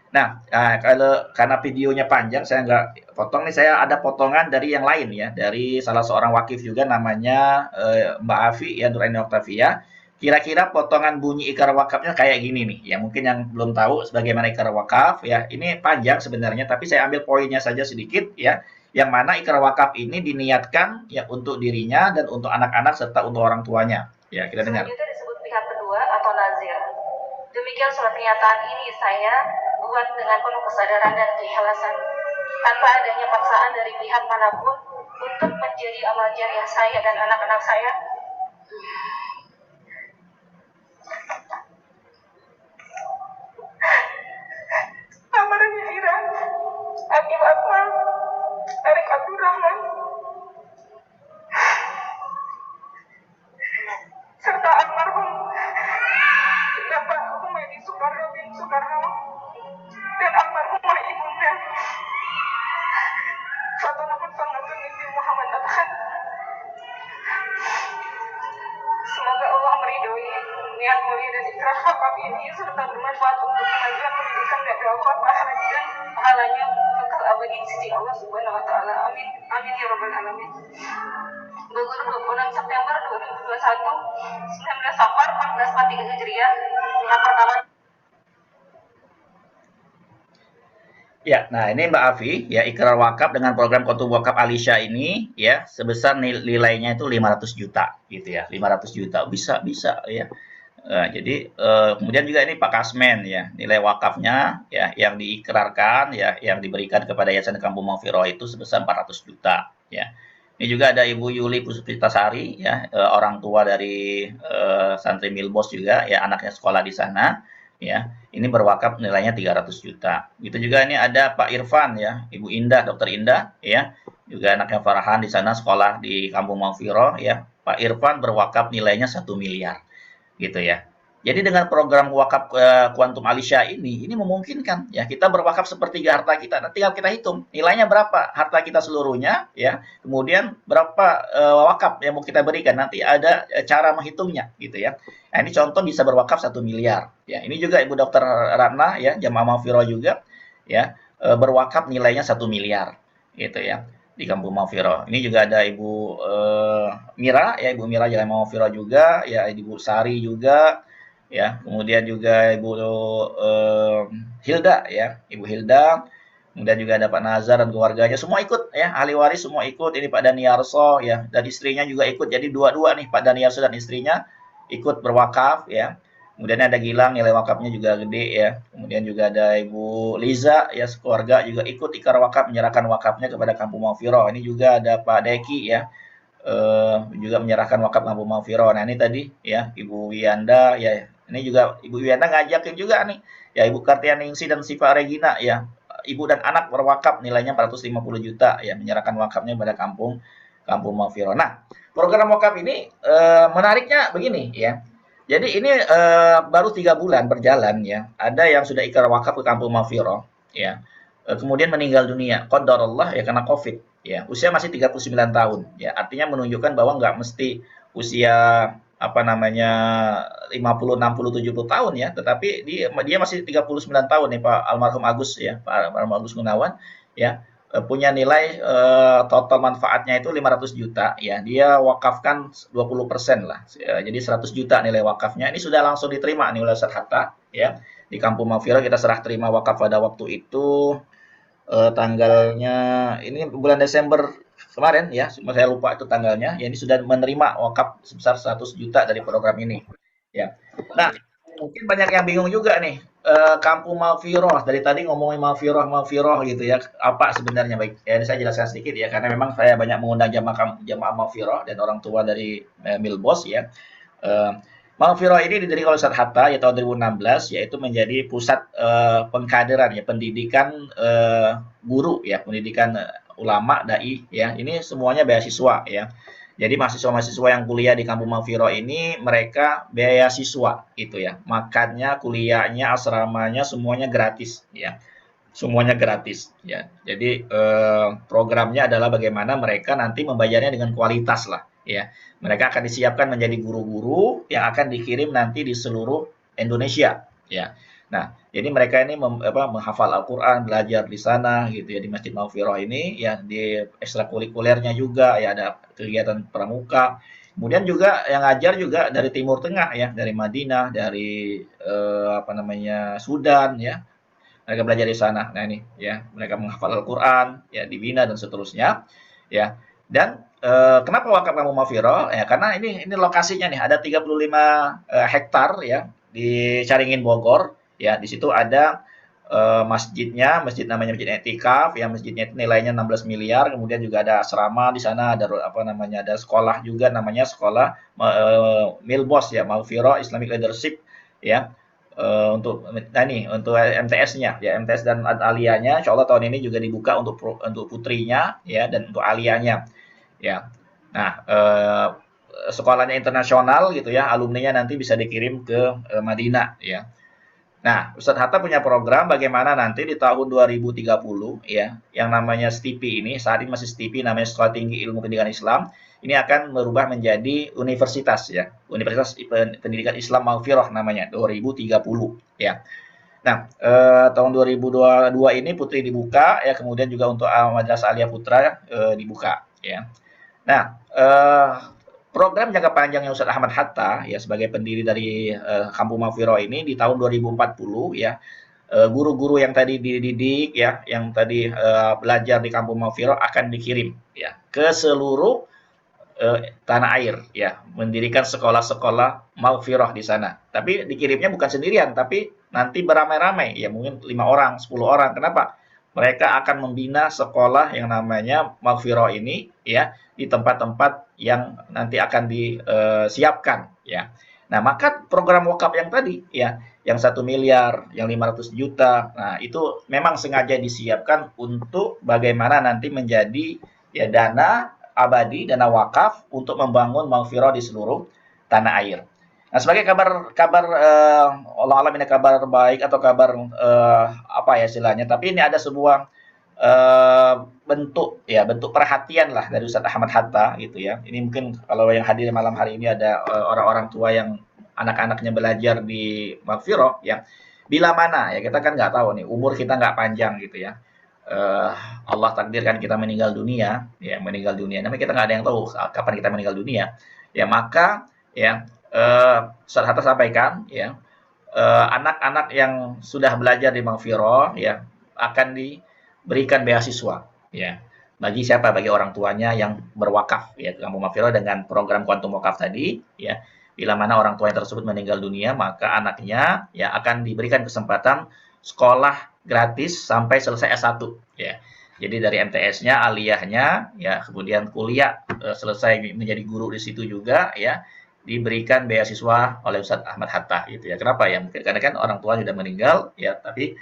Nah, kalau karena videonya panjang, saya nggak potong nih, saya ada potongan dari yang lain ya, dari salah seorang wakif juga namanya Mbak Afi ya, Nuraini Oktavia. Kira-kira potongan bunyi ikrar wakafnya kayak gini nih, ya mungkin yang belum tahu sebagaimana ikrar wakaf ya, ini panjang sebenarnya, tapi saya ambil poinnya saja sedikit ya, yang mana ikrar wakaf ini diniatkan ya untuk dirinya dan untuk anak-anak serta untuk orang tuanya. Ya, kita dengar. Selanjutnya disebut pihak kedua atau nazir. Demikian surat pernyataan ini saya buat dengan penuh kesadaran dan keikhlasan, tanpa adanya paksaan dari pihak manapun untuk menjadi amal jariah saya dan anak-anak saya. Amarnya Ira, Akib Akmal, Arik Abdurrahman, serta almarhum Bapak Humedi Soekarno bin Soekarno dan almarhumah ibunda Fatimah Fangatun binti Muhammad Abhan. Semoga Allah meridhoi niat mulia dan ikhlas wakaf ini serta bermanfaat untuk kemajuan pendidikan dan dakwah pahala dan pahalanya kekal abadi di sisi Allah Subhanahu wa taala. Amin. Amin ya rabbal alamin. Bogor 26 September 2021, 19 Safar 1443 Hijriah. Yang pertama. Ya, nah ini Mbak Afi, ya ikrar wakaf dengan program Kontum Wakaf Alisha ini ya sebesar nilainya itu 500 juta gitu ya. 500 juta bisa ya. Jadi kemudian juga ini Pak Kasmen ya, nilai wakafnya ya yang diikrarkan ya yang diberikan kepada Yayasan Kampung Maghfirah itu sebesar 400 juta ya. Ini juga ada Ibu Yuli Puspitasari ya, orang tua dari santri Milbos juga ya, anaknya sekolah di sana ya. Ini berwakaf nilainya 300 juta. Gitu juga ini ada Pak Irfan ya, Ibu Indah, Dokter Indah ya. Juga anaknya Farhan di sana sekolah di Kampung Maghfirah ya. Pak Irfan berwakaf nilainya 1 miliar gitu ya. Jadi dengan program wakaf Quantum Alisha ini memungkinkan ya kita berwakaf sepertiga harta kita. Nah, tinggal kita hitung nilainya berapa harta kita seluruhnya ya. Kemudian berapa wakaf yang mau kita berikan. Nanti ada cara menghitungnya gitu ya. Nah, ini contoh bisa berwakaf 1 miliar. Ya, ini juga Ibu Dokter Ratna ya, Jamaah Maghfirah juga ya berwakaf nilainya 1 miliar gitu ya di Kampung Maghfirah. Ini juga ada Ibu Mira ya, Ibu Mira Jamaah Maghfirah juga ya, Ibu Sari juga ya, kemudian juga Ibu Hilda ya, Ibu Hilda, kemudian juga ada Pak Nazar dan keluarganya semua ikut ya, ahli waris semua ikut, ini Pak Daniarso ya, dan istrinya juga ikut, jadi dua-dua nih Pak Daniarso dan istrinya ikut berwakaf ya. Kemudian ada Gilang, nilai wakafnya juga gede ya. Kemudian juga ada Ibu Liza ya, sekeluarga juga ikut ikrar wakaf, menyerahkan wakafnya kepada Kampung Maghfirah. Ini juga ada Pak Deki ya, juga menyerahkan wakaf Kampung Maghfirah. Nah ini tadi ya Ibu Wiyanda ya, ini juga Ibu Wiyanda ngajakin juga nih ya, Ibu Kartianingsi dan Siva Regina ya, ibu dan anak berwakaf nilainya 450 juta ya, menyerahkan wakafnya pada Kampung Maghfirah. Nah program wakaf ini menariknya begini ya, jadi ini baru 3 bulan berjalan ya, ada yang sudah ikrar wakaf ke Kampung Maghfirah ya, kemudian meninggal dunia qadarullah ya karena Covid ya, usia masih 39 tahun ya, artinya menunjukkan bahwa nggak mesti usia apa namanya 50, 60, 70 tahun ya, tetapi dia masih 39 tahun nih Pak almarhum Agus ya, Pak almarhum Agus Gunawan ya, punya nilai total manfaatnya itu 500 juta ya, dia wakafkan 20% lah ya, jadi 100 juta nilai wakafnya. Ini sudah langsung diterima nih oleh Ustaz Hatta ya, di Kampung Maghfirah kita serah terima wakaf pada waktu itu tanggalnya ini bulan Desember kemarin ya, saya lupa itu tanggalnya. Ya ini sudah menerima wakaf sebesar 100 juta dari program ini. Ya. Nah, mungkin banyak yang bingung juga nih, Kampung Maghfirah, dari tadi ngomongin Maghfirah gitu ya, apa sebenarnya baik? Ya ini saya jelaskan sedikit ya, karena memang saya banyak mengundang jamaah Maghfirah dan orang tua dari Milbos ya. Eh, Maghfirah ini didirikan oleh Ustaz Hatta ya tahun 2016, yaitu menjadi pusat pengkaderan ya, pendidikan guru ya, pendidikan ulama, dai ya. Ini semuanya beasiswa ya. Jadi mahasiswa-mahasiswa yang kuliah di Kampung Maghfirah ini mereka beasiswa itu ya. Makannya, kuliahnya, asramanya semuanya gratis ya. Semuanya gratis ya. Jadi programnya adalah bagaimana mereka nanti membayarnya dengan kualitas lah ya. Mereka akan disiapkan menjadi guru-guru yang akan dikirim nanti di seluruh Indonesia ya. Nah, jadi mereka ini menghafal Al-Qur'an, belajar di sana gitu ya, di Masjid Maghfirah ini ya, di ekstrakurikulernya juga ya, ada kegiatan pramuka. Kemudian juga yang ngajar juga dari Timur Tengah ya, dari Madinah, dari Sudan ya. Mereka belajar di sana. Nah ini ya, mereka menghafal Al-Qur'an, ya dibina dan seterusnya. Ya. Dan kenapa wakaf Kampung Maghfirah? Ya karena ini lokasinya nih, ada 35 hektar ya di Caringin Bogor. Ya, di situ ada masjidnya, masjid namanya Masjid Etikaf, ya masjidnya itu nilainya 16 miliar, kemudian juga ada asrama di sana, ada ada sekolah juga namanya sekolah Milbos ya, Maghfirah Islamic Leadership ya. Untuk MTS-nya ya, MTS dan aliyahnya insya Allah tahun ini juga dibuka untuk putrinya ya, dan untuk aliyahnya ya. Nah sekolahnya internasional gitu ya, alumninya nanti bisa dikirim ke Madinah ya. Nah, Ustadz Hatta punya program bagaimana nanti di tahun 2030 ya, yang namanya STIPI ini, saat ini masih STIPI namanya Sekolah Tinggi Ilmu Pendidikan Islam, ini akan berubah menjadi universitas ya, Universitas Pendidikan Islam Maghfirah namanya 2030 ya. Nah, tahun 2022 ini Putri dibuka ya, kemudian juga untuk Madrasah Aliyah Putra dibuka ya. Nah, program jangka panjangnya Ustadz Ahmad Hatta ya sebagai pendiri dari Kampung Maghfirah ini di tahun 2040 ya, guru-guru yang tadi dididik ya, yang tadi belajar di Kampung Maghfirah akan dikirim ya ke seluruh tanah air ya, mendirikan sekolah-sekolah Maghfirah di sana. Tapi dikirimnya bukan sendirian, tapi nanti beramai-ramai ya, mungkin 5 orang, 10 orang. Kenapa? Mereka akan membina sekolah yang namanya Maghfirah ini ya di tempat-tempat yang nanti akan disiapkan ya. Nah, maka program wakaf yang tadi ya, yang 1 miliar, yang 500 juta, nah itu memang sengaja disiapkan untuk bagaimana nanti menjadi ya dana abadi, dana wakaf untuk membangun Maghfirah di seluruh tanah air. Nah, sebagai kabar Allah alam ini kabar baik atau kabar apa ya istilahnya, tapi ini ada sebuah bentuk perhatian lah dari Ustadz Ahmad Hatta gitu ya. Ini mungkin kalau yang hadir malam hari ini ada orang-orang tua yang anak-anaknya belajar di Maghfirah ya. Bila mana ya, kita kan nggak tahu nih, umur kita nggak panjang gitu ya. Allah takdirkan kita meninggal dunia ya, namanya kita nggak ada yang tahu kapan kita meninggal dunia ya. Maka ya Ustadz Hatta sampaikan ya, anak-anak yang sudah belajar di Maghfirah ya akan diberikan beasiswa ya. Bagi siapa? Bagi orang tuanya yang berwakaf ya ke Kampung Maghfirah dengan program Kuantum Wakaf tadi ya. Bila mana orang tua yang tersebut meninggal dunia, maka anaknya ya akan diberikan kesempatan sekolah gratis sampai selesai S1 ya. Jadi dari MTS-nya, aliyahnya ya, kemudian kuliah selesai menjadi guru di situ juga ya, diberikan beasiswa oleh Ustadz Ahmad Hatta gitu ya. Kenapa ya? Mungkin karena kan orang tua sudah meninggal ya, tapi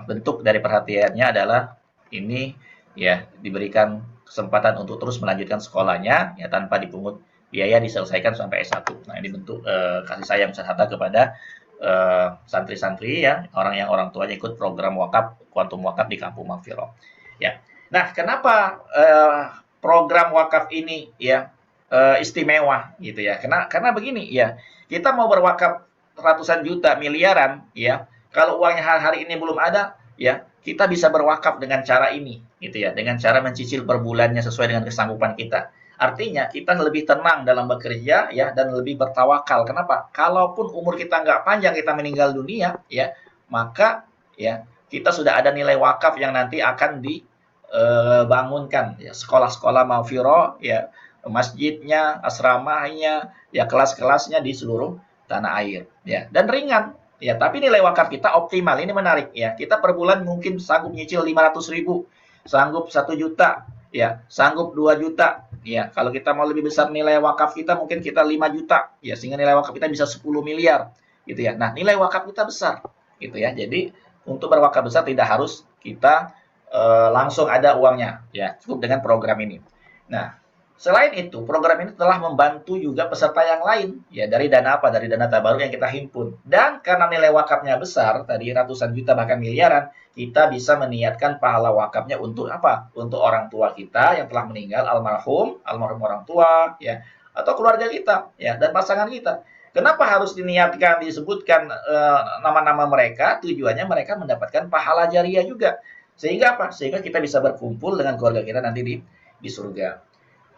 bentuk dari perhatiannya adalah ini ya, diberikan kesempatan untuk terus melanjutkan sekolahnya ya tanpa dipungut biaya, diselesaikan sampai S1. Nah, ini bentuk kasih sayang Ustadz Hatta kepada santri-santri ya, orang tuanya ikut program wakaf, Kuantum Wakaf di Kampung Maghfirah. Ya. Nah, kenapa program wakaf ini ya istimewa gitu ya? Karena begini ya, kita mau berwakaf ratusan juta, miliaran ya, kalau uangnya hari ini belum ada ya, kita bisa berwakaf dengan cara ini gitu ya, dengan cara mencicil per bulannya sesuai dengan kesanggupan kita. Artinya kita lebih tenang dalam bekerja ya, dan lebih bertawakal. Kenapa? Kalaupun umur kita nggak panjang, kita meninggal dunia ya, maka ya kita sudah ada nilai wakaf yang nanti akan dibangunkan ya, sekolah-sekolah Maghfirah ya, masjidnya, asramanya ya, kelas-kelasnya di seluruh tanah air ya, dan ringan ya, tapi nilai wakaf kita optimal. Ini menarik ya, kita per bulan mungkin sanggup nyicil 500.000, sanggup 1 juta ya, sanggup 2 juta ya. Kalau kita mau lebih besar nilai wakaf kita, mungkin kita 5 juta ya, sehingga nilai wakaf kita bisa 10 miliar gitu ya. Nah, nilai wakaf kita besar gitu ya. Jadi untuk berwakaf besar tidak harus kita langsung ada uangnya ya, cukup dengan program ini. Nah, selain itu, program ini telah membantu juga peserta yang lain ya, dari dana apa? Dari dana tabaruk yang kita himpun. Dan karena nilai wakafnya besar, tadi ratusan juta bahkan miliaran, kita bisa meniatkan pahala wakafnya untuk apa? Untuk orang tua kita yang telah meninggal, almarhum orang tua ya, atau keluarga kita ya, dan pasangan kita. Kenapa harus diniatkan, disebutkan nama-nama mereka? Tujuannya mereka mendapatkan pahala jariah juga. Sehingga apa? Sehingga kita bisa berkumpul dengan keluarga kita nanti di surga.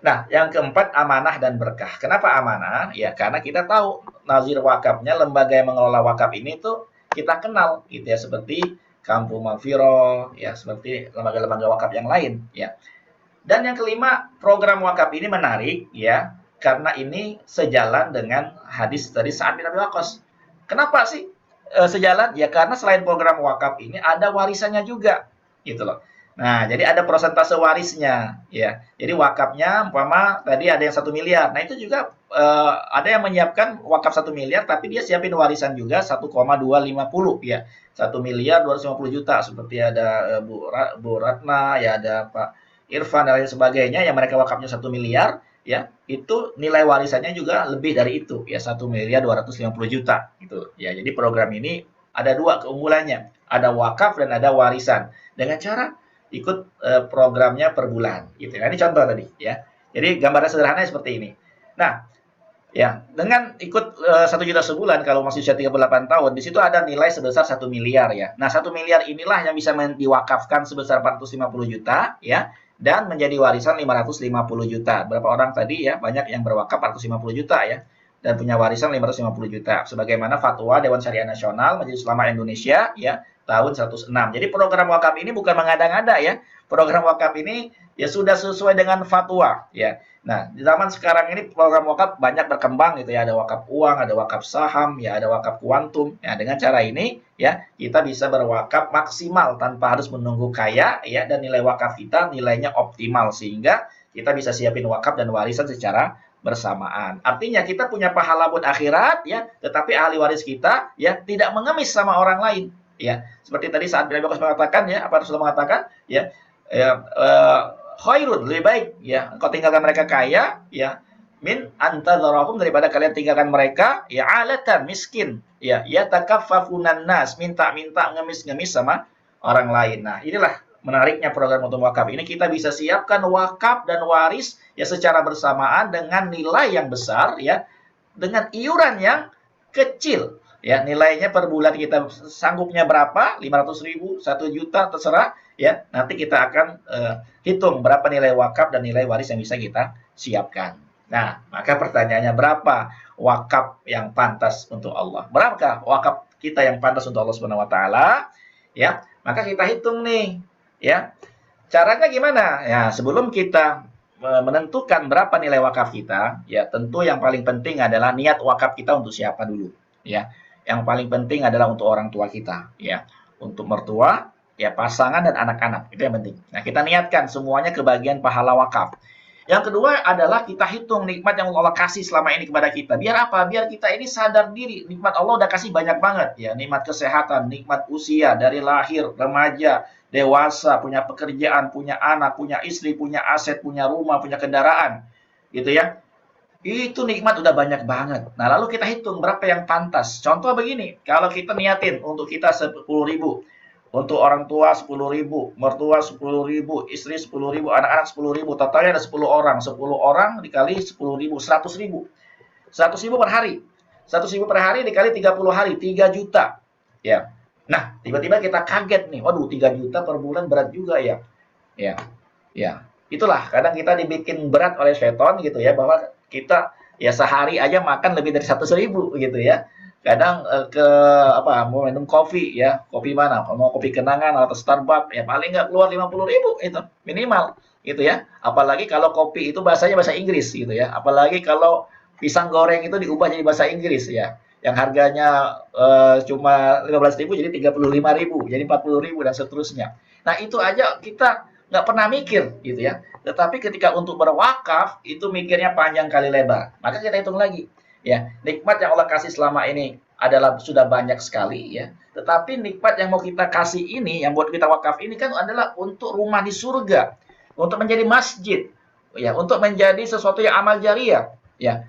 Nah, yang keempat, amanah dan berkah. Kenapa amanah? Ya, karena kita tahu nazir wakafnya, lembaga yang mengelola wakaf ini tuh kita kenal gitu ya, seperti Kampung Maghfirah ya, seperti lembaga-lembaga wakaf yang lain ya. Dan yang kelima, program wakaf ini menarik ya, karena ini sejalan dengan hadis dari Sa'ad bin Abi Waqqas. Kenapa sih sejalan? Ya karena selain program wakaf ini ada warisannya juga gitu loh. Nah, jadi ada persentase warisnya ya. Jadi wakafnya umpama tadi ada yang 1 miliar. Nah, itu juga ada yang menyiapkan wakaf 1 miliar, tapi dia siapin warisan juga 1,250 ya. 1 miliar 250 juta, seperti ada Bu Ratna ya, ada Pak Irfan dan lain sebagainya yang mereka wakafnya 1 miliar ya. Itu nilai warisannya juga lebih dari itu ya, 1 miliar 250 juta gitu. Ya, jadi program ini ada 2 keunggulannya. Ada wakaf dan ada warisan. Dengan cara ikut programnya per bulan gitu. Nah, ini contoh tadi ya. Jadi gambarnya sederhana seperti ini. Nah, ya, dengan ikut 1 juta sebulan kalau masih usia 38 tahun, di situ ada nilai sebesar 1 miliar ya. Nah, 1 miliar inilah yang bisa diwakafkan sebesar 450 juta ya, dan menjadi warisan 550 juta. Berapa orang tadi ya? Banyak yang berwakaf 450 juta ya. dan punya warisan 550 juta. Sebagaimana fatwa Dewan Syariah Nasional Majelis Ulama Indonesia ya tahun 106. Jadi program wakaf ini bukan mengada-ngada ya. Program wakaf ini ya sudah sesuai dengan fatwa ya. Nah, di zaman sekarang ini program wakaf banyak berkembang gitu ya. Ada wakaf uang, ada wakaf saham, ya ada wakaf kuantum. Ya, dengan cara ini ya kita bisa berwakaf maksimal tanpa harus menunggu kaya ya, dan nilai wakaf kita nilainya optimal sehingga kita bisa siapin wakaf dan warisan secara bersamaan. Artinya kita punya pahala buat akhirat ya, tetapi ahli waris kita ya tidak mengemis sama orang lain ya. Seperti tadi saat Nabi mengatakan ya, apa Rasulullah mengatakan ya, khairun, lebih baik ya engkau tinggalkan mereka kaya ya, min antadzarahum, daripada kalian tinggalkan mereka ya alatan, miskin ya, yatakaffafunan nas, minta-minta, ngemis-ngemis sama orang lain. Nah, inilah menariknya program untuk wakaf ini, kita bisa siapkan wakaf dan waris ya secara bersamaan dengan nilai yang besar ya, dengan iuran yang kecil ya. Nilainya per bulan kita sanggupnya berapa, 500.000, 1 juta, terserah ya. Nanti kita akan hitung berapa nilai wakaf dan nilai waris yang bisa kita siapkan. Nah, maka pertanyaannya, berapa wakaf yang pantas untuk Allah? Berapakah wakaf kita yang pantas untuk Allah Subhanahu wa taala? Ya, maka kita hitung nih, ya. Caranya gimana? Ya, sebelum kita menentukan berapa nilai wakaf kita, ya tentu yang paling penting adalah niat wakaf kita untuk siapa dulu, ya. Yang paling penting adalah untuk orang tua kita, ya. Untuk mertua, ya pasangan dan anak-anak, itu yang penting. Nah, kita niatkan semuanya ke bagian pahala wakaf. Yang kedua adalah kita hitung nikmat yang Allah kasih selama ini kepada kita. Biar apa? Biar kita ini sadar diri, nikmat Allah udah kasih banyak banget ya. Nikmat kesehatan, nikmat usia, dari lahir, remaja, dewasa, punya pekerjaan, punya anak, punya istri, punya aset, punya rumah, punya kendaraan. Gitu ya. Itu nikmat udah banyak banget. Nah, lalu kita hitung berapa yang pantas. Contoh begini, kalau kita niatin untuk kita 10.000, untuk orang tua 10.000, mertua 10.000, istri 10.000, anak-anak 10.000, totalnya ada 10 orang. 10 orang dikali 10.000, 100.000. 100.000 per hari. 100.000 per hari dikali 30 hari, 3 juta. Ya. Nah, tiba-tiba kita kaget nih. Waduh, 3 juta per bulan berat juga ya. Ya. Ya. Itulah, kadang kita dibikin berat oleh setan gitu ya, bahwa kita ya sehari aja makan lebih dari 100.000 gitu ya. Kadang mau minum kopi ya, kopi mana? Mau kopi kenangan atau Starbucks ya paling nggak keluar 50.000 itu minimal gitu ya. Apalagi kalau kopi itu bahasanya bahasa Inggris gitu ya. Apalagi kalau pisang goreng itu diubah jadi bahasa Inggris ya. Yang harganya cuma 15.000 jadi 35.000, jadi 40.000 dan seterusnya. Nah, itu aja kita nggak pernah mikir gitu ya. Tetapi ketika untuk berwakaf itu mikirnya panjang kali lebar. Maka kita hitung lagi. Ya, nikmat yang Allah kasih selama ini adalah sudah banyak sekali ya. Tetapi nikmat yang mau kita kasih ini, yang buat kita wakaf ini kan adalah untuk rumah di surga, untuk menjadi masjid, ya, untuk menjadi sesuatu yang amal jariah, ya.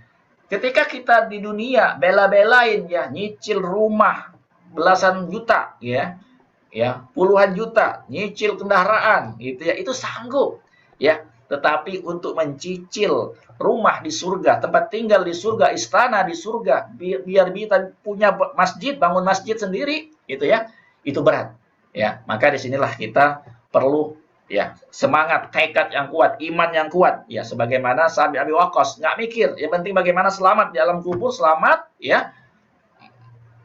Ketika kita di dunia bela-belain ya, nyicil rumah belasan juta, ya, puluhan juta, nyicil kendaraan, gitu ya, itu sanggup, ya. Tetapi untuk mencicil rumah di surga, tempat tinggal di surga, istana di surga, biar kita punya masjid, bangun masjid sendiri, gitu ya, itu berat. Ya, maka disinilah kita perlu ya semangat, tekad yang kuat, iman yang kuat. Ya, sebagaimana Sa'ad bin Abi Waqqas nggak mikir, yang penting bagaimana selamat di alam kubur, selamat, ya,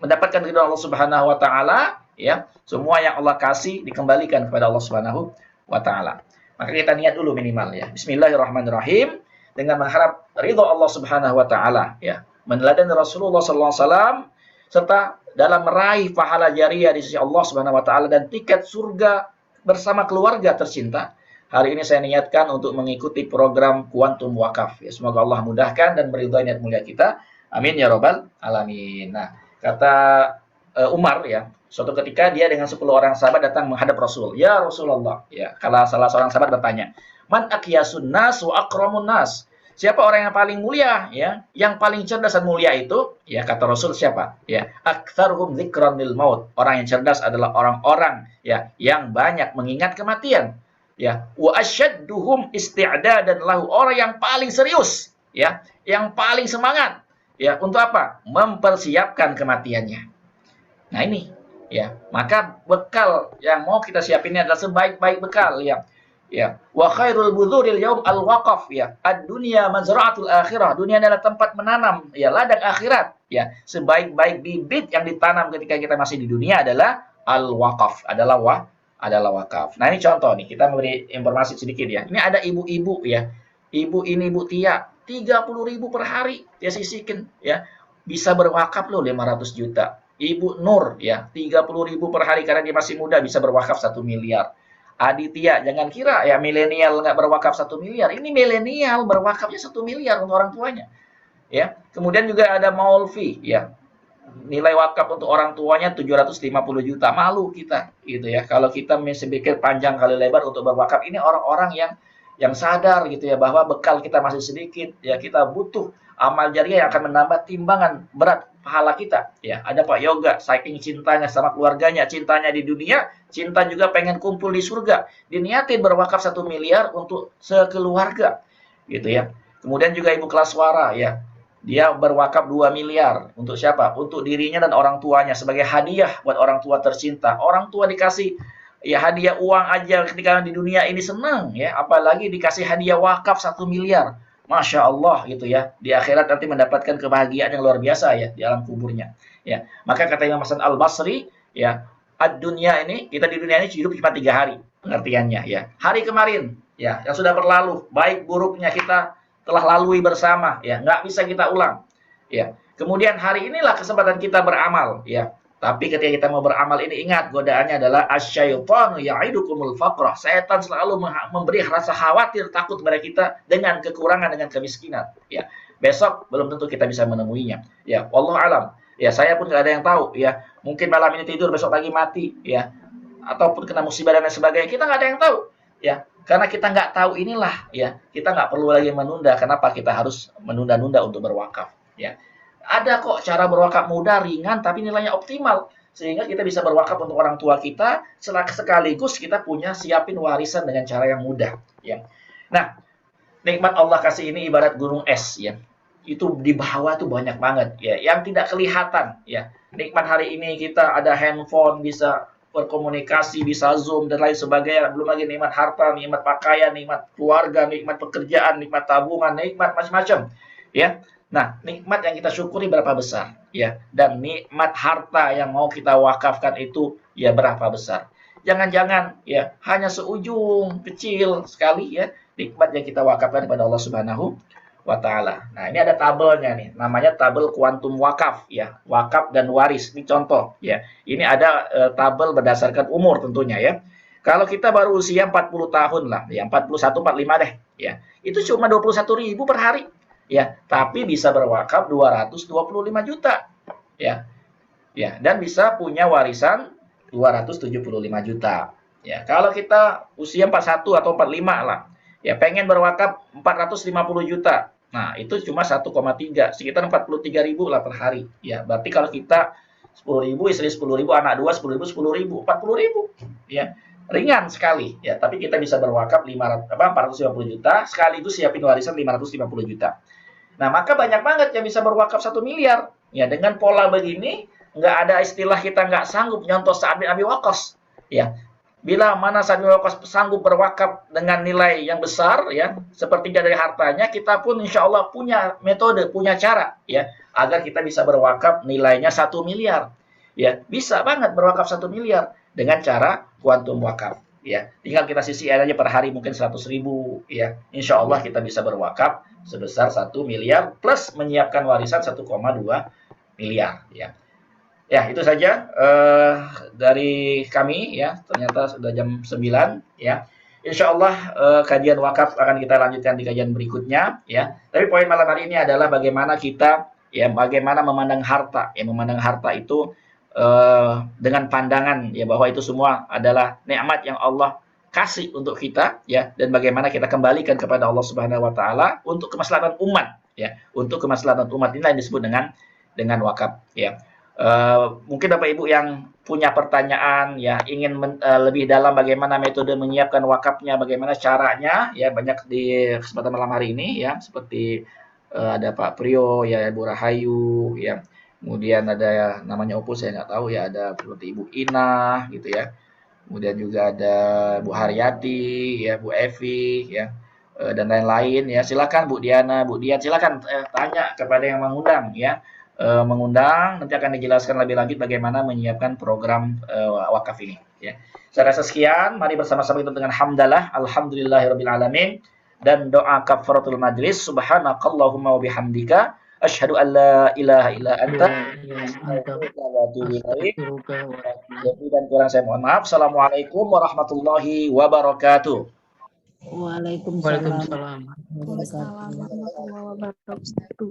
mendapatkan ridha Allah Subhanahu Wa Taala, ya, semua yang Allah kasih dikembalikan kepada Allah Subhanahu Wa Taala. Maka kita niat dulu minimal ya. Bismillahirrahmanirrahim, dengan mengharap ridha Allah Subhanahu wa taala ya. Meneladani Rasulullah sallallahu alaihi wasallam serta dalam meraih pahala jariah di sisi Allah Subhanahu wa taala dan tiket surga bersama keluarga tercinta. Hari ini saya niatkan untuk mengikuti program Kuantum Wakaf ya. Semoga Allah mudahkan dan meridhai niat mulia kita. Amin ya rabbal alamin. Nah, kata Umar ya, suatu ketika dia dengan 10 orang sahabat datang menghadap Rasul. Ya Rasulullah, ya, kalau salah seorang sahabat bertanya, "Man aqyasun nas wa akramun nas?" Siapa orang yang paling mulia, ya? Yang paling cerdas dan mulia itu, ya, kata Rasul siapa? Ya, aktsaruhum dzikran lil maut. Orang yang cerdas adalah orang-orang ya yang banyak mengingat kematian. Ya, wa asyadduhum isti'dadan lahu. Orang yang paling serius, ya, yang paling semangat, ya, untuk apa? Mempersiapkan kematiannya. Nah, ini ya, maka bekal yang mau kita siapin ini adalah sebaik-baik bekal ya. Ya, wa khairul budhuril yaum al-waqaf ya. Ad-dunya mazra'atul akhirah. Dunia adalah tempat menanam ya ladang akhirat ya. Sebaik-baik bibit yang ditanam ketika kita masih di dunia adalah al-waqaf, adalah wakaf. Nah, ini contoh nih, kita memberi informasi sedikit ya. Ini ada ibu-ibu ya. Ibu ini Ibu Tia, 30.000 per hari dia sisihkan ya. Bisa berwakaf loh 500 juta. Ibu Nur ya, 30.000 per hari karena dia masih muda bisa berwakaf 1 miliar. Aditya, jangan kira ya milenial nggak berwakaf 1 miliar. Ini milenial berwakafnya 1 miliar untuk orang tuanya. Ya, kemudian juga ada Maulvi, ya nilai wakaf untuk orang tuanya 750 juta. Malu kita, gitu ya. Kalau kita masih pikir panjang kali lebar untuk berwakaf, ini orang-orang yang sadar gitu ya bahwa bekal kita masih sedikit, ya kita butuh amal jariah yang akan menambah timbangan berat pahala kita. Ya, ada Pak Yoga, saking cintanya sama keluarganya, cintanya di dunia, cinta juga pengen kumpul di surga. Diniatin berwakaf 1 miliar untuk sekeluarga, gitu ya. Kemudian juga Ibu Klaswara, ya, dia berwakaf 2 miliar. Untuk siapa? Untuk dirinya dan orang tuanya sebagai hadiah buat orang tua tercinta. Orang tua dikasih ya hadiah uang aja ketika di dunia ini senang ya, apalagi dikasih hadiah wakaf 1 miliar. Masya Allah gitu ya. Di akhirat nanti mendapatkan kebahagiaan yang luar biasa ya di alam kuburnya. Ya, maka kata Imam Hasan Al-Basri ya, ad-dunya ini, kita di dunia ini hidup cuma 3 hari pengertiannya ya. Hari kemarin ya yang sudah berlalu, baik buruknya kita telah lalui bersama ya, nggak bisa kita ulang ya. Kemudian hari inilah kesempatan kita beramal ya. Tapi ketika kita mau beramal ini ingat godaannya adalah asyaitanu ya'idukumul faqrah. Setan selalu memberi rasa khawatir, takut kepada kita dengan kekurangan, dengan kemiskinan ya. Besok belum tentu kita bisa menemuinya ya. Wallahu alam. Ya, saya pun nggak ada yang tahu ya. Mungkin malam ini tidur besok pagi mati ya. Ataupun kena musibah dan lain sebagainya. Kita nggak ada yang tahu ya. Karena kita nggak tahu inilah ya, kita nggak perlu lagi menunda. Kenapa kita harus menunda-nunda untuk berwakaf ya? Ada kok cara berwakaf mudah, ringan, tapi nilainya optimal. Sehingga kita bisa berwakaf untuk orang tua kita, sekaligus kita punya siapin warisan dengan cara yang mudah. Ya. Nah, nikmat Allah kasih ini ibarat gunung es. Ya. Itu di bawah tuh banyak banget. Ya. Yang tidak kelihatan. Ya. Nikmat hari ini kita ada handphone, bisa berkomunikasi, bisa Zoom, dan lain sebagainya. Belum lagi nikmat harta, nikmat pakaian, nikmat keluarga, nikmat pekerjaan, nikmat tabungan, nikmat macam-macam. Ya. Nah, nikmat yang kita syukuri berapa besar, ya? Dan nikmat harta yang mau kita wakafkan itu ya berapa besar? Jangan-jangan ya hanya seujung kecil sekali ya nikmat yang kita wakafkan kepada Allah Subhanahu wa taala. Nah, ini ada tabelnya nih, namanya tabel kuantum wakaf ya, wakaf dan waris. Ini contoh ya. Ini ada tabel berdasarkan umur tentunya ya. Kalau kita baru usia 40 tahun lah, ya 41 45 deh ya. Itu cuma 21.000 per hari. Ya, tapi bisa berwakaf 225 juta. Ya. Ya, dan bisa punya warisan 275 juta. Ya, kalau kita usia 41 atau 45 lah. Ya, pengen berwakaf 450 juta. Nah, itu cuma 1,3, sekitar 43.000 lah per hari. Ya, berarti kalau kita 10.000, istri 10.000, anak 2 10.000, 10.000, 40.000. Ya, ringan sekali. Ya, tapi kita bisa berwakaf 450 juta, sekaligus siapin warisan 550 juta. Nah, maka banyak banget yang bisa berwakaf 1 miliar. Ya, dengan pola begini, nggak ada istilah kita nggak sanggup, nyontoh Sa'ad bin Abi Waqqas. Ya, bila mana Sa'ad bin Abi Waqqas sanggup berwakaf dengan nilai yang besar, ya, sepertiga dari hartanya, kita pun insya Allah punya metode, punya cara, ya, agar kita bisa berwakaf nilainya 1 miliar. Ya, bisa banget berwakaf 1 miliar dengan cara kuantum wakaf. Ya, tinggal kita sisihkan aja per hari mungkin 100.000 ya. Insya Allah kita bisa berwakaf sebesar 1 miliar plus menyiapkan warisan 1,2 miliar ya. Ya, itu saja dari kami ya. Ternyata sudah jam 9 ya. Insya Allah kajian wakaf akan kita lanjutkan di kajian berikutnya ya. Tapi poin malam hari ini adalah bagaimana kita ya, bagaimana memandang harta. Ya, memandang harta itu dengan pandangan ya bahwa itu semua adalah nikmat yang Allah kasih untuk kita ya, dan bagaimana kita kembalikan kepada Allah Subhanahu wa taala untuk kemaslahatan umat ya, untuk kemaslahatan umat. Inilah yang disebut dengan wakaf ya. Mungkin Bapak Ibu yang punya pertanyaan ya, ingin lebih dalam bagaimana metode menyiapkan wakafnya, bagaimana caranya ya, banyak di kesempatan malam hari ini ya, seperti ada Pak Priyo ya, Bu Rahayu ya. Kemudian ada namanya Opus saya nggak tahu ya, ada seperti Ibu Ina gitu ya. kemudian juga ada Bu Haryati, ya Bu Evi, ya dan lain-lain ya. Silakan Bu Diana, Bu Dian, silakan tanya kepada yang mengundang ya. Mengundang nanti akan dijelaskan lebih lanjut bagaimana menyiapkan program wakaf ini ya. Saya rasa sekian, mari bersama-sama kita dengan hamdalah, alhamdulillahirabbil alamin dan doa kafaratul majlis, subhanakallahumma wa bihamdika asyhadu an la ilaha illa anta astaghfiruka wa atubu ilaik. Jadi dan kurang saya mohon maaf. Assalamualaikum warahmatullahi wabarakatuh. Waalaikumsalam. Waalaikumsalam warahmatullahi wabarakatuh.